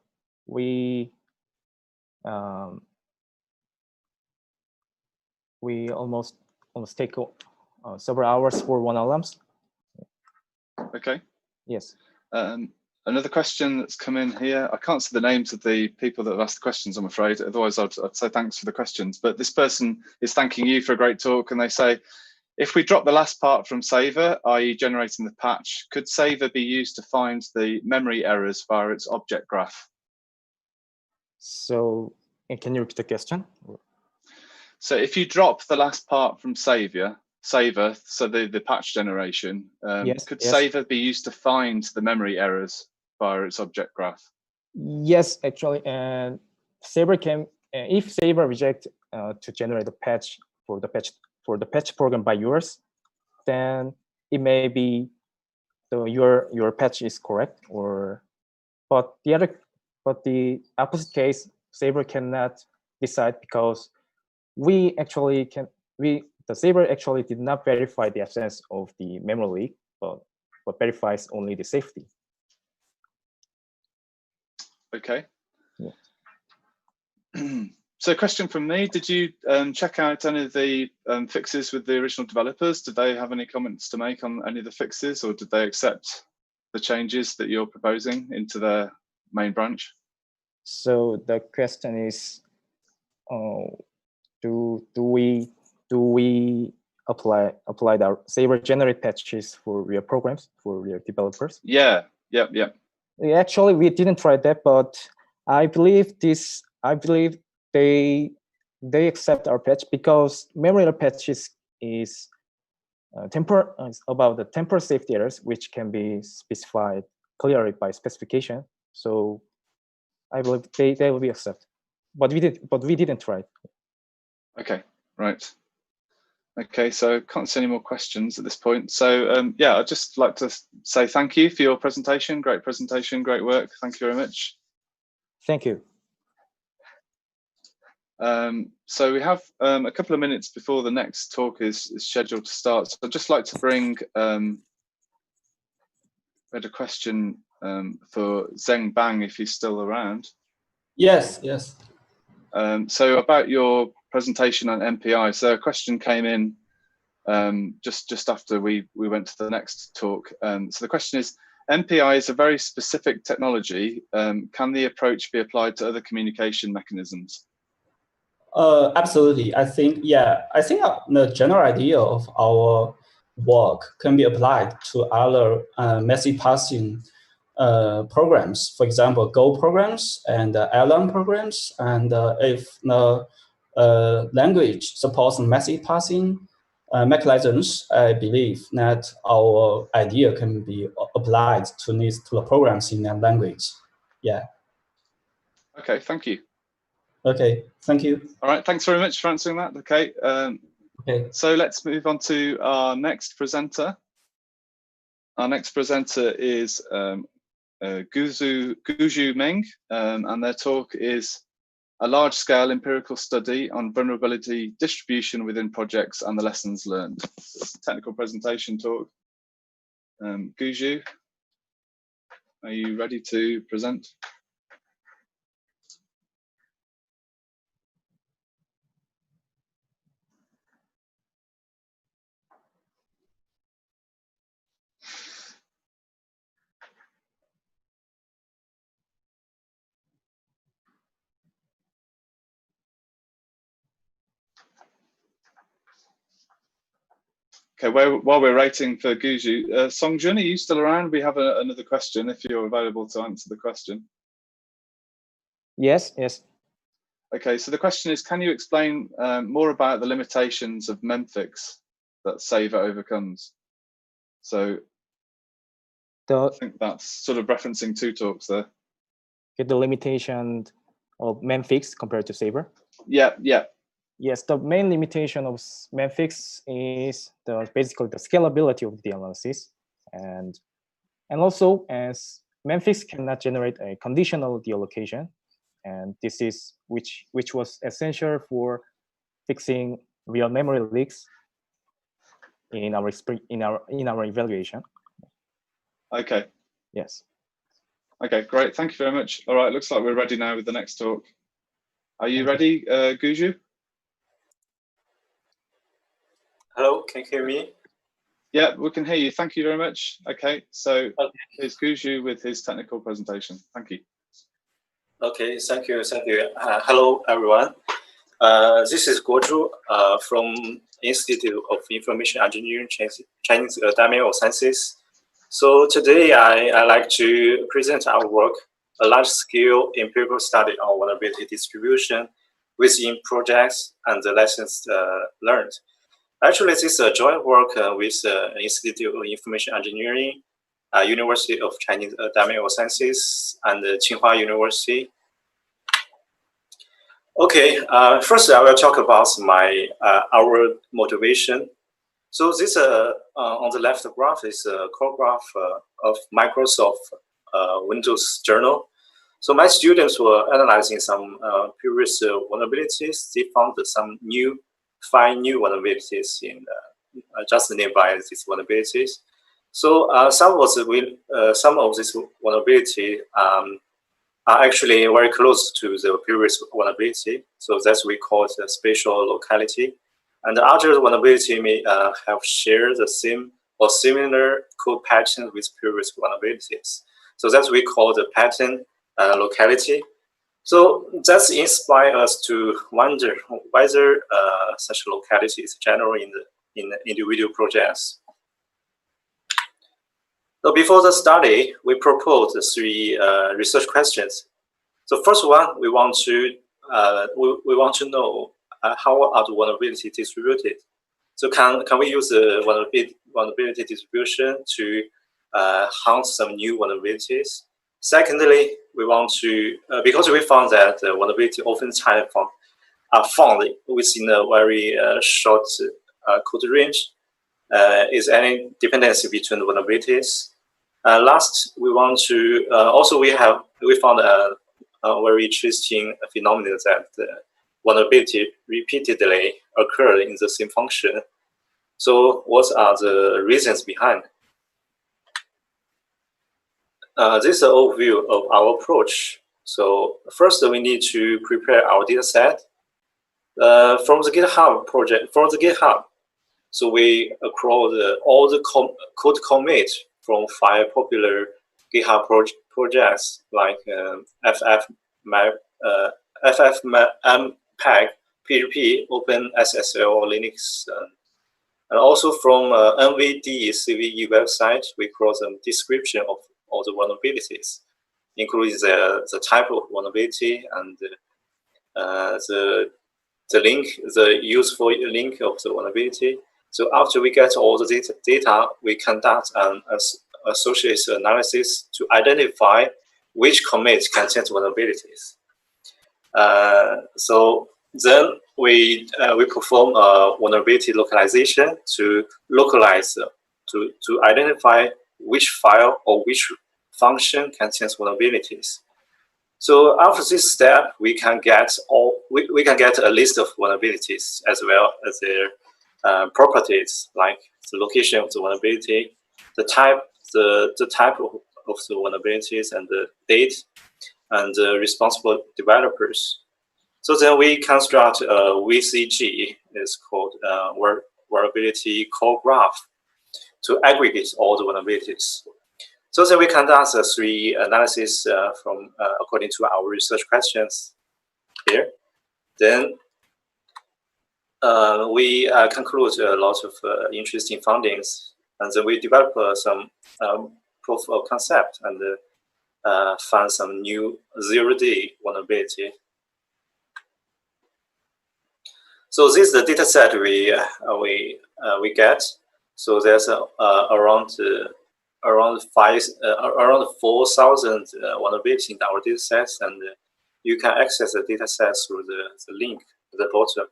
we almost take several hours for one alarms. Okay. Yes. Another question that's come in here. I can't see the names of the people that have asked the questions, I'm afraid. Otherwise, I'd say thanks for the questions. But this person is thanking you for a great talk, and they say, if we drop the last part from Saver, i.e. generating the patch, could Saver be used to find the memory errors via its object graph? So, can you repeat the question? So if you drop the last part from Saver, so the patch generation, could Saver be used to find the memory errors via its object graph? Yes, actually, and Saver can, if Saver reject to generate a patch for the patch program by yours, then it may be your patch is correct, but the opposite case, Saver cannot decide because the Saver actually did not verify the absence of the memory leak, but verifies only the safety. Okay. Yeah. So a question from me, did you check out any of the fixes with the original developers? Did they have any comments to make on any of the fixes, or did they accept the changes that you're proposing into their main branch? So the question is, do we apply the Saver generate patches for real programs, for real developers? Yeah. Actually, we didn't try that, but I believe they accept our patch because memory patches is about the temporal safety errors, which can be specified clearly by specification. So I believe they will be accepted, but we didn't try it. Okay, right. Okay, so can't see any more questions at this point. So yeah, I'd just like to say thank you for your presentation. Great presentation, great work. Thank you very much. Thank you. So we have a couple of minutes before the next talk is scheduled to start. So I'd just like to bring we had a question for Zheng Bang, if he's still around. Yes. So about your presentation on MPI. So a question came in just after we went to the next talk. So the question is, MPI is a very specific technology. Can the approach be applied to other communication mechanisms? Absolutely. I think the general idea of our work can be applied to other message passing programs. For example, Go programs and LM programs. And if the language supports message passing mechanisms, I believe that our idea can be applied to the programs in that language. Yeah. Okay, thank you. Okay, thank you. All right, thanks very much for answering that. Okay. Okay. So let's move on to our next presenter. Our next presenter is Guju Meng, and their talk is a large-scale empirical study on vulnerability distribution within projects and the lessons learned. So it's a technical presentation talk. Guju, are you ready to present? Okay, while we're waiting for Guju, Songjun, are you still around? We have another question if you're available to answer the question. Yes. Okay, so the question is, can you explain more about the limitations of memfix that Saver overcomes? So I think that's sort of referencing two talks there. The limitation of memfix compared to Saver? Yeah. Yes, the main limitation of memfix is basically the scalability of the analysis, and also as memfix cannot generate a conditional deallocation, and this is which was essential for fixing real memory leaks in our evaluation. Okay. Yes. Okay, great. Thank you very much. All right, looks like we're ready now with the next talk. Are you ready, Guju? Hello, can you hear me? Yeah, we can hear you. Thank you very much. Okay, so here's Guju with his technical presentation. Thank you. Okay, thank you. Hello, everyone. This is Guju from Institute of Information Engineering, Chinese Academy of Sciences. So today I like to present our work, a large-scale empirical study on vulnerability distribution within projects and the lessons learned. Actually, this is a joint work with Institute of Information Engineering, University of Chinese Academy of Sciences, and Tsinghua University. Okay, first I will talk about our motivation. So this on the left graph is a core graph of Microsoft Windows journal. So my students were analyzing some previous vulnerabilities. They found some 5 new vulnerabilities in just nearby these vulnerabilities. So some of these vulnerability are actually very close to the previous vulnerability. So that's we call it spatial locality. And the other vulnerability may have shared the same or similar code pattern with previous vulnerabilities. So that's we call the pattern locality. So that's inspire us to wonder whether such locality is general in individual projects. So before the study, we proposed 3 research questions. So first one, we want to know how are the vulnerability distributed. So can we use the vulnerability distribution to hunt some new vulnerabilities? Secondly, we want to, because we found that vulnerability oftentimes are found within a very short code range. Is any dependency between the vulnerabilities? Last, we want to we found a very interesting phenomenon that vulnerability repeatedly occurred in the same function. So what are the reasons behind? This is an overview of our approach. So first, we need to prepare our data set from the GitHub project. From the GitHub, so we crawled all the code commits from 5 popular GitHub projects like FFmpeg, PGP, OpenSSL, Linux, and also from MDE CVE website, we crawled some description of all the vulnerabilities, including the type of vulnerability and the useful link of the vulnerability. So after we get all the data, we conduct an associated analysis to identify which commits contain vulnerabilities. So then we perform a vulnerability localization to localize to identify which file or which function contains vulnerabilities. So after this step, we can get a list of vulnerabilities as well as their properties, like the location of the vulnerability, the type of the vulnerabilities, and the date, and the responsible developers. So then we construct a VCG, it's called vulnerability core graph, to aggregate all the vulnerabilities. So then we conduct 3 analyses from according to our research questions here. Then we conclude a lot of interesting findings, and then we develop some proof of concept and find some new 0-day vulnerability. So this is the data set we get. So there's around 4,000 vulnerabilities in our data sets, and you can access the data set through the link at the bottom.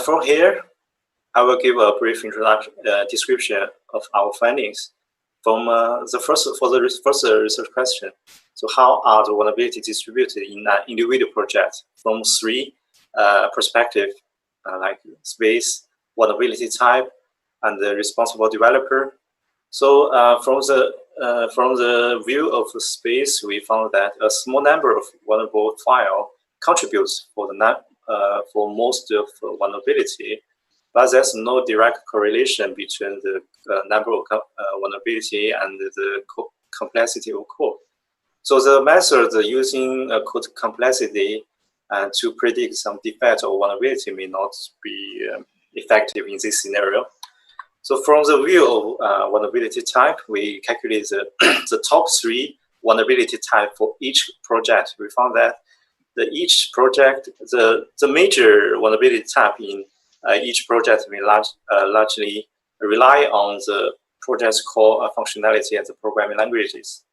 From here, I will give a brief introduction, description of our findings. From the first research question. So how are the vulnerabilities distributed in an individual project from 3 perspectives, like space, vulnerability type, and the responsible developer. So from the view of the space, we found that a small number of vulnerable files contributes for most of vulnerability. but there's no direct correlation between the number of vulnerability and the complexity of code. So the method using code complexity to predict some defect or vulnerability may not be effective in this scenario. So from the view of vulnerability type, we calculate the top 3 vulnerability type for each project. We found that each project, the major vulnerability type in each project may largely rely on the project's core functionality and the programming languages.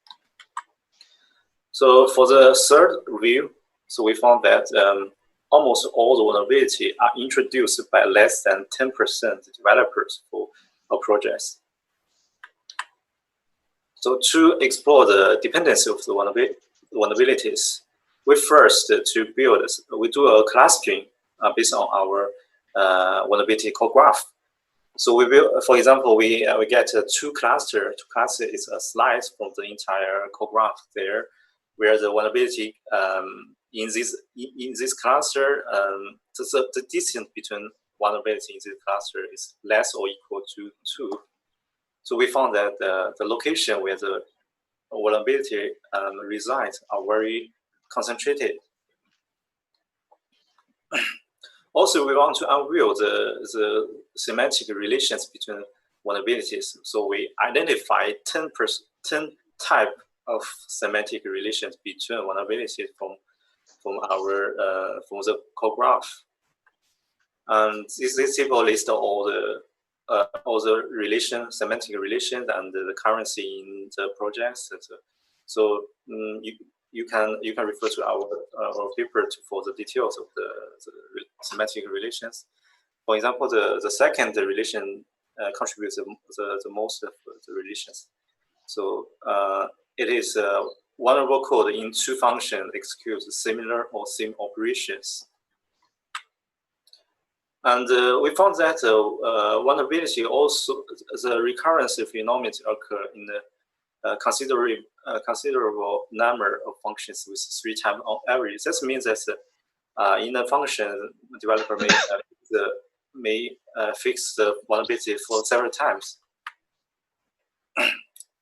So for the third view, so we found that almost all the vulnerability are introduced by less than 10% developers for our projects. So to explore the dependency of the vulnerabilities, we first we do a clustering based on our vulnerability code graph. So we will, for example, we get 2 clusters. 2 clusters is a slice from the entire code graph there, where the vulnerability in this cluster, the distance between vulnerability in this cluster is less or equal to 2. So we found that the location where the vulnerability resides are very concentrated. Also, we want to unveil the semantic relations between vulnerabilities. So we identify 10 type of semantic relations between vulnerabilities from the code graph. And this table lists all the semantic relations and the currency in the projects. So you can refer to our paper for the details of the semantic relations. For example, the second relation contributes the most of the relations. So it is vulnerable code in 2 functions executes similar or same operations. And we found that vulnerability also, the recurrence phenomenon occur in a considerable number of functions with 3 times on average. That means that in a function, the developer may fix the vulnerability for several times.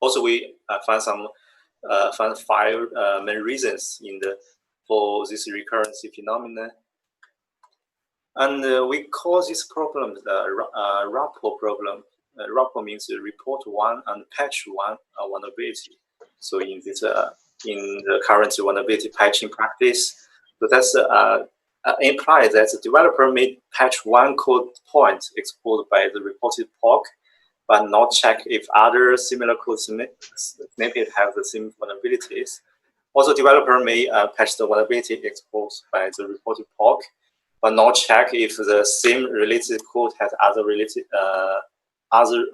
Also, we found 5 main reasons for this recurrence phenomenon. And we call this problem the RAPO problem. RAPO means report 1 and patch 1 vulnerability. So in this in the current vulnerability patching practice, so that's implies that the developer may patch 1 code point exposed by the reported POC, but not check if other similar code snippets have the same vulnerabilities. Also, developer may patch the vulnerability exposed by the reported POC, but not check if the same related code has other related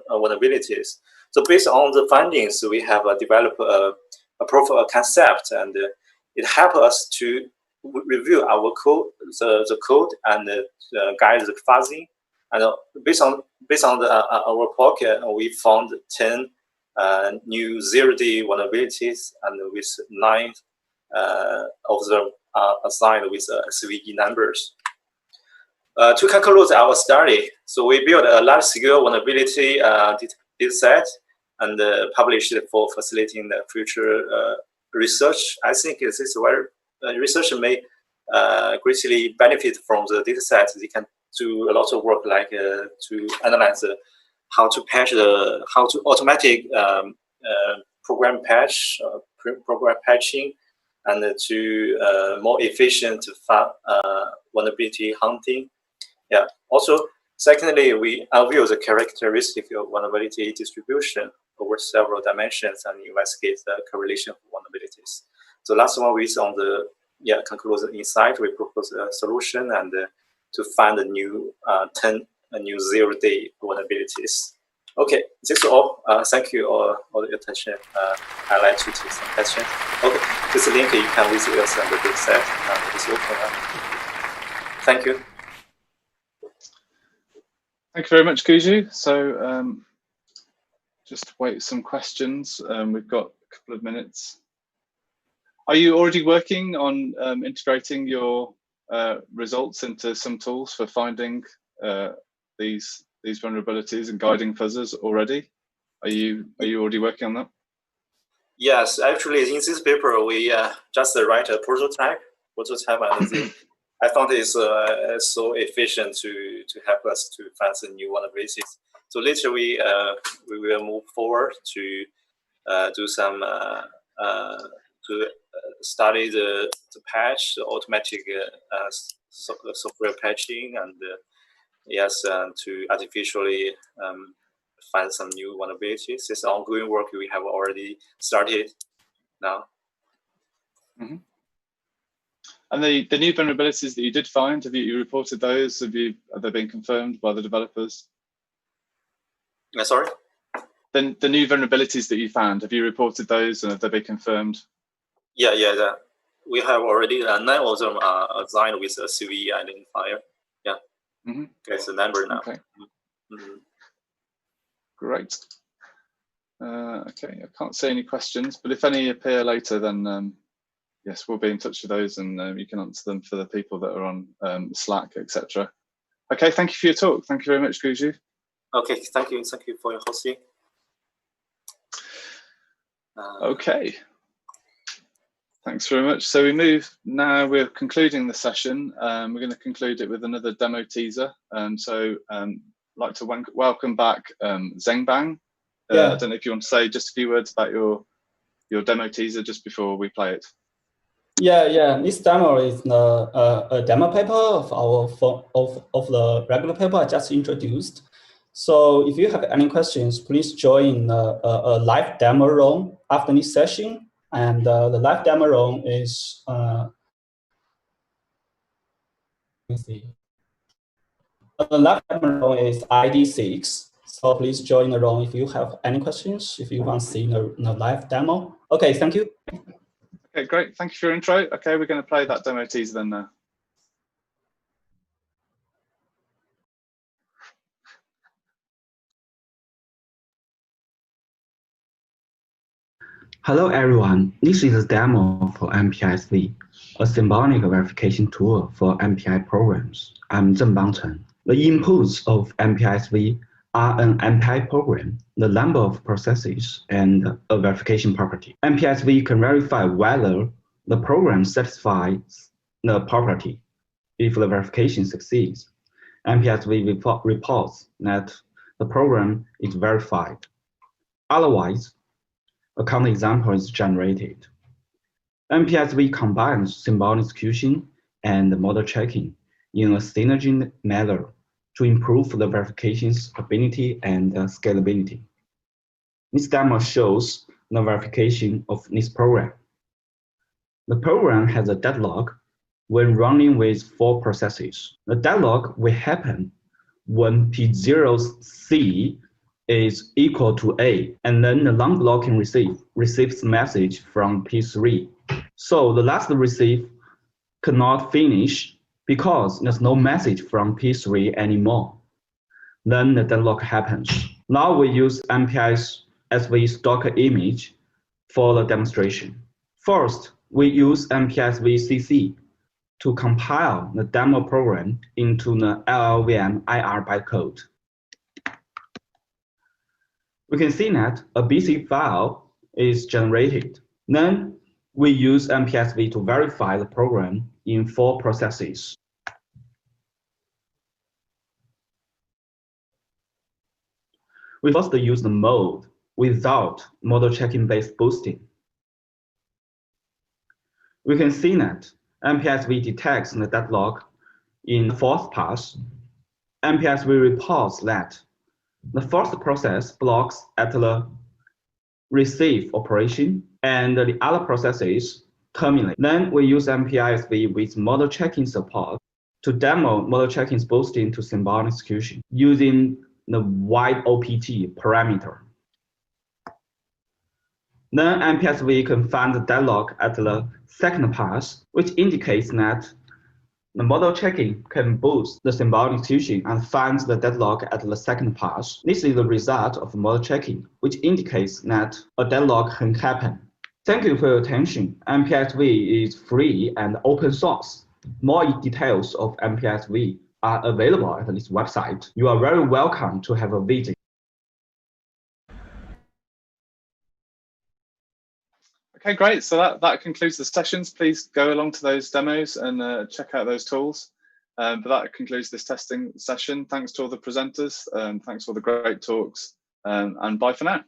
vulnerabilities. So based on the findings, we have developed a proof of concept, and it helps us to review our code, the code, and guide the fuzzing. And based on our POC, we found 10 new 0-day vulnerabilities, and with 9 of them are assigned with SVG numbers. To conclude our study, so we built a large-scale vulnerability data set and published it for facilitating the future research. I think this is where research may greatly benefit from the data set. They can do a lot of work, like to analyze how to patch how to automatic program patching, and to more efficient vulnerability hunting. Yeah. Also, secondly, we unveil the characteristic of vulnerability distribution over several dimensions and investigate the correlation of vulnerabilities. So last one is on the conclusion insight. We propose a solution and to find a new 10 new 0-day vulnerabilities. Okay, this is all. Thank you all for your attention. I'd like to take some questions. Okay, this link you can visit us on the data set. It's open. Thank you. Thank you very much, Guju. So just wait some questions. We've got a couple of minutes. Are you already working on integrating your results into some tools for finding these vulnerabilities and guiding fuzzers already? Are you already working on that? Yes, actually, in this paper, we just write a prototype, and I thought it's so efficient to help us to find some new vulnerabilities. So later we will move forward to do some study the patch, the automatic software patching, and yes, to artificially find some new vulnerabilities. This ongoing work we have already started now. Mm-hmm. And the new vulnerabilities that you did find, have you reported those? Have they been confirmed by the developers? Sorry? Then the new vulnerabilities that you found, have you reported those and have they been confirmed? Yeah. We have already 9 of them are assigned with a CVE identifier. Yeah. Mm-hmm. It's a number now. Okay. Mm-hmm. Great. Okay, I can't see any questions, but if any appear later, then yes, we'll be in touch with those, and you can answer them for the people that are on Slack, etc. Okay, thank you for your talk. Thank you very much, Guju. Okay, thank you for your hosting. Okay, thanks very much. So we're concluding the session. We're going to conclude it with another demo teaser. So I'd like to welcome back Zhengbang. Yeah. I don't know if you want to say just a few words about your demo teaser just before we play it. Yeah. This demo is a demo paper of of the regular paper I just introduced. So if you have any questions, please join a live demo room after this session. And the live demo room is let me see. The live demo room is ID 6. So please join the room if you have any questions, if you want to see the live demo. Okay, thank you. Okay, great. Thank you for your intro. Okay, we're going to play that demo teaser then now. Hello everyone, this is a demo for MPISV, a symbolic verification tool for MPI programs. I'm Zhengbang Chen. The inputs of MPISV are an MPI program, the number of processes, and a verification property. MPISV can verify whether the program satisfies the property. If the verification succeeds, MPISV reports that the program is verified. Otherwise, a counterexample is generated. MPISV combines symbolic execution and model checking in a synergy manner to improve the verification's ability and scalability. This demo shows the verification of this program. The program has a deadlock when running with 4 processes. The deadlock will happen when P0C is equal to A, and then the non-blocking receives message from P3. So the last receive cannot finish because there's no message from P3 anymore. Then the deadlock happens. Now we use MPISV stock image for the demonstration. First, we use MPISV CC to compile the demo program into the LLVM IR bytecode. We can see that a BC file is generated. Then we use MPISV to verify the program in 4 processes. We first use the mode without model checking based boosting. We can see that MPISV detects the deadlock in the 4th pass. MPISV reports that the first process blocks at the receive operation, and the other processes terminate. Then we use MPISV with model checking support to demo model checking's boosting to symbolic execution using the wide OPT parameter. Then MPISV can find the deadlock at the 2nd pass, which indicates that the model checking can boost the symbolic execution and finds the deadlock at the 2nd pass. This is the result of model checking, which indicates that a deadlock can happen. Thank you for your attention. MPISV is free and open source. More details of MPISV are available at this website. You are very welcome to have a visit. Okay, great. So that concludes the sessions. Please go along to those demos and check out those tools. But that concludes this testing session. Thanks to all the presenters. Thanks for the great talks. And bye for now.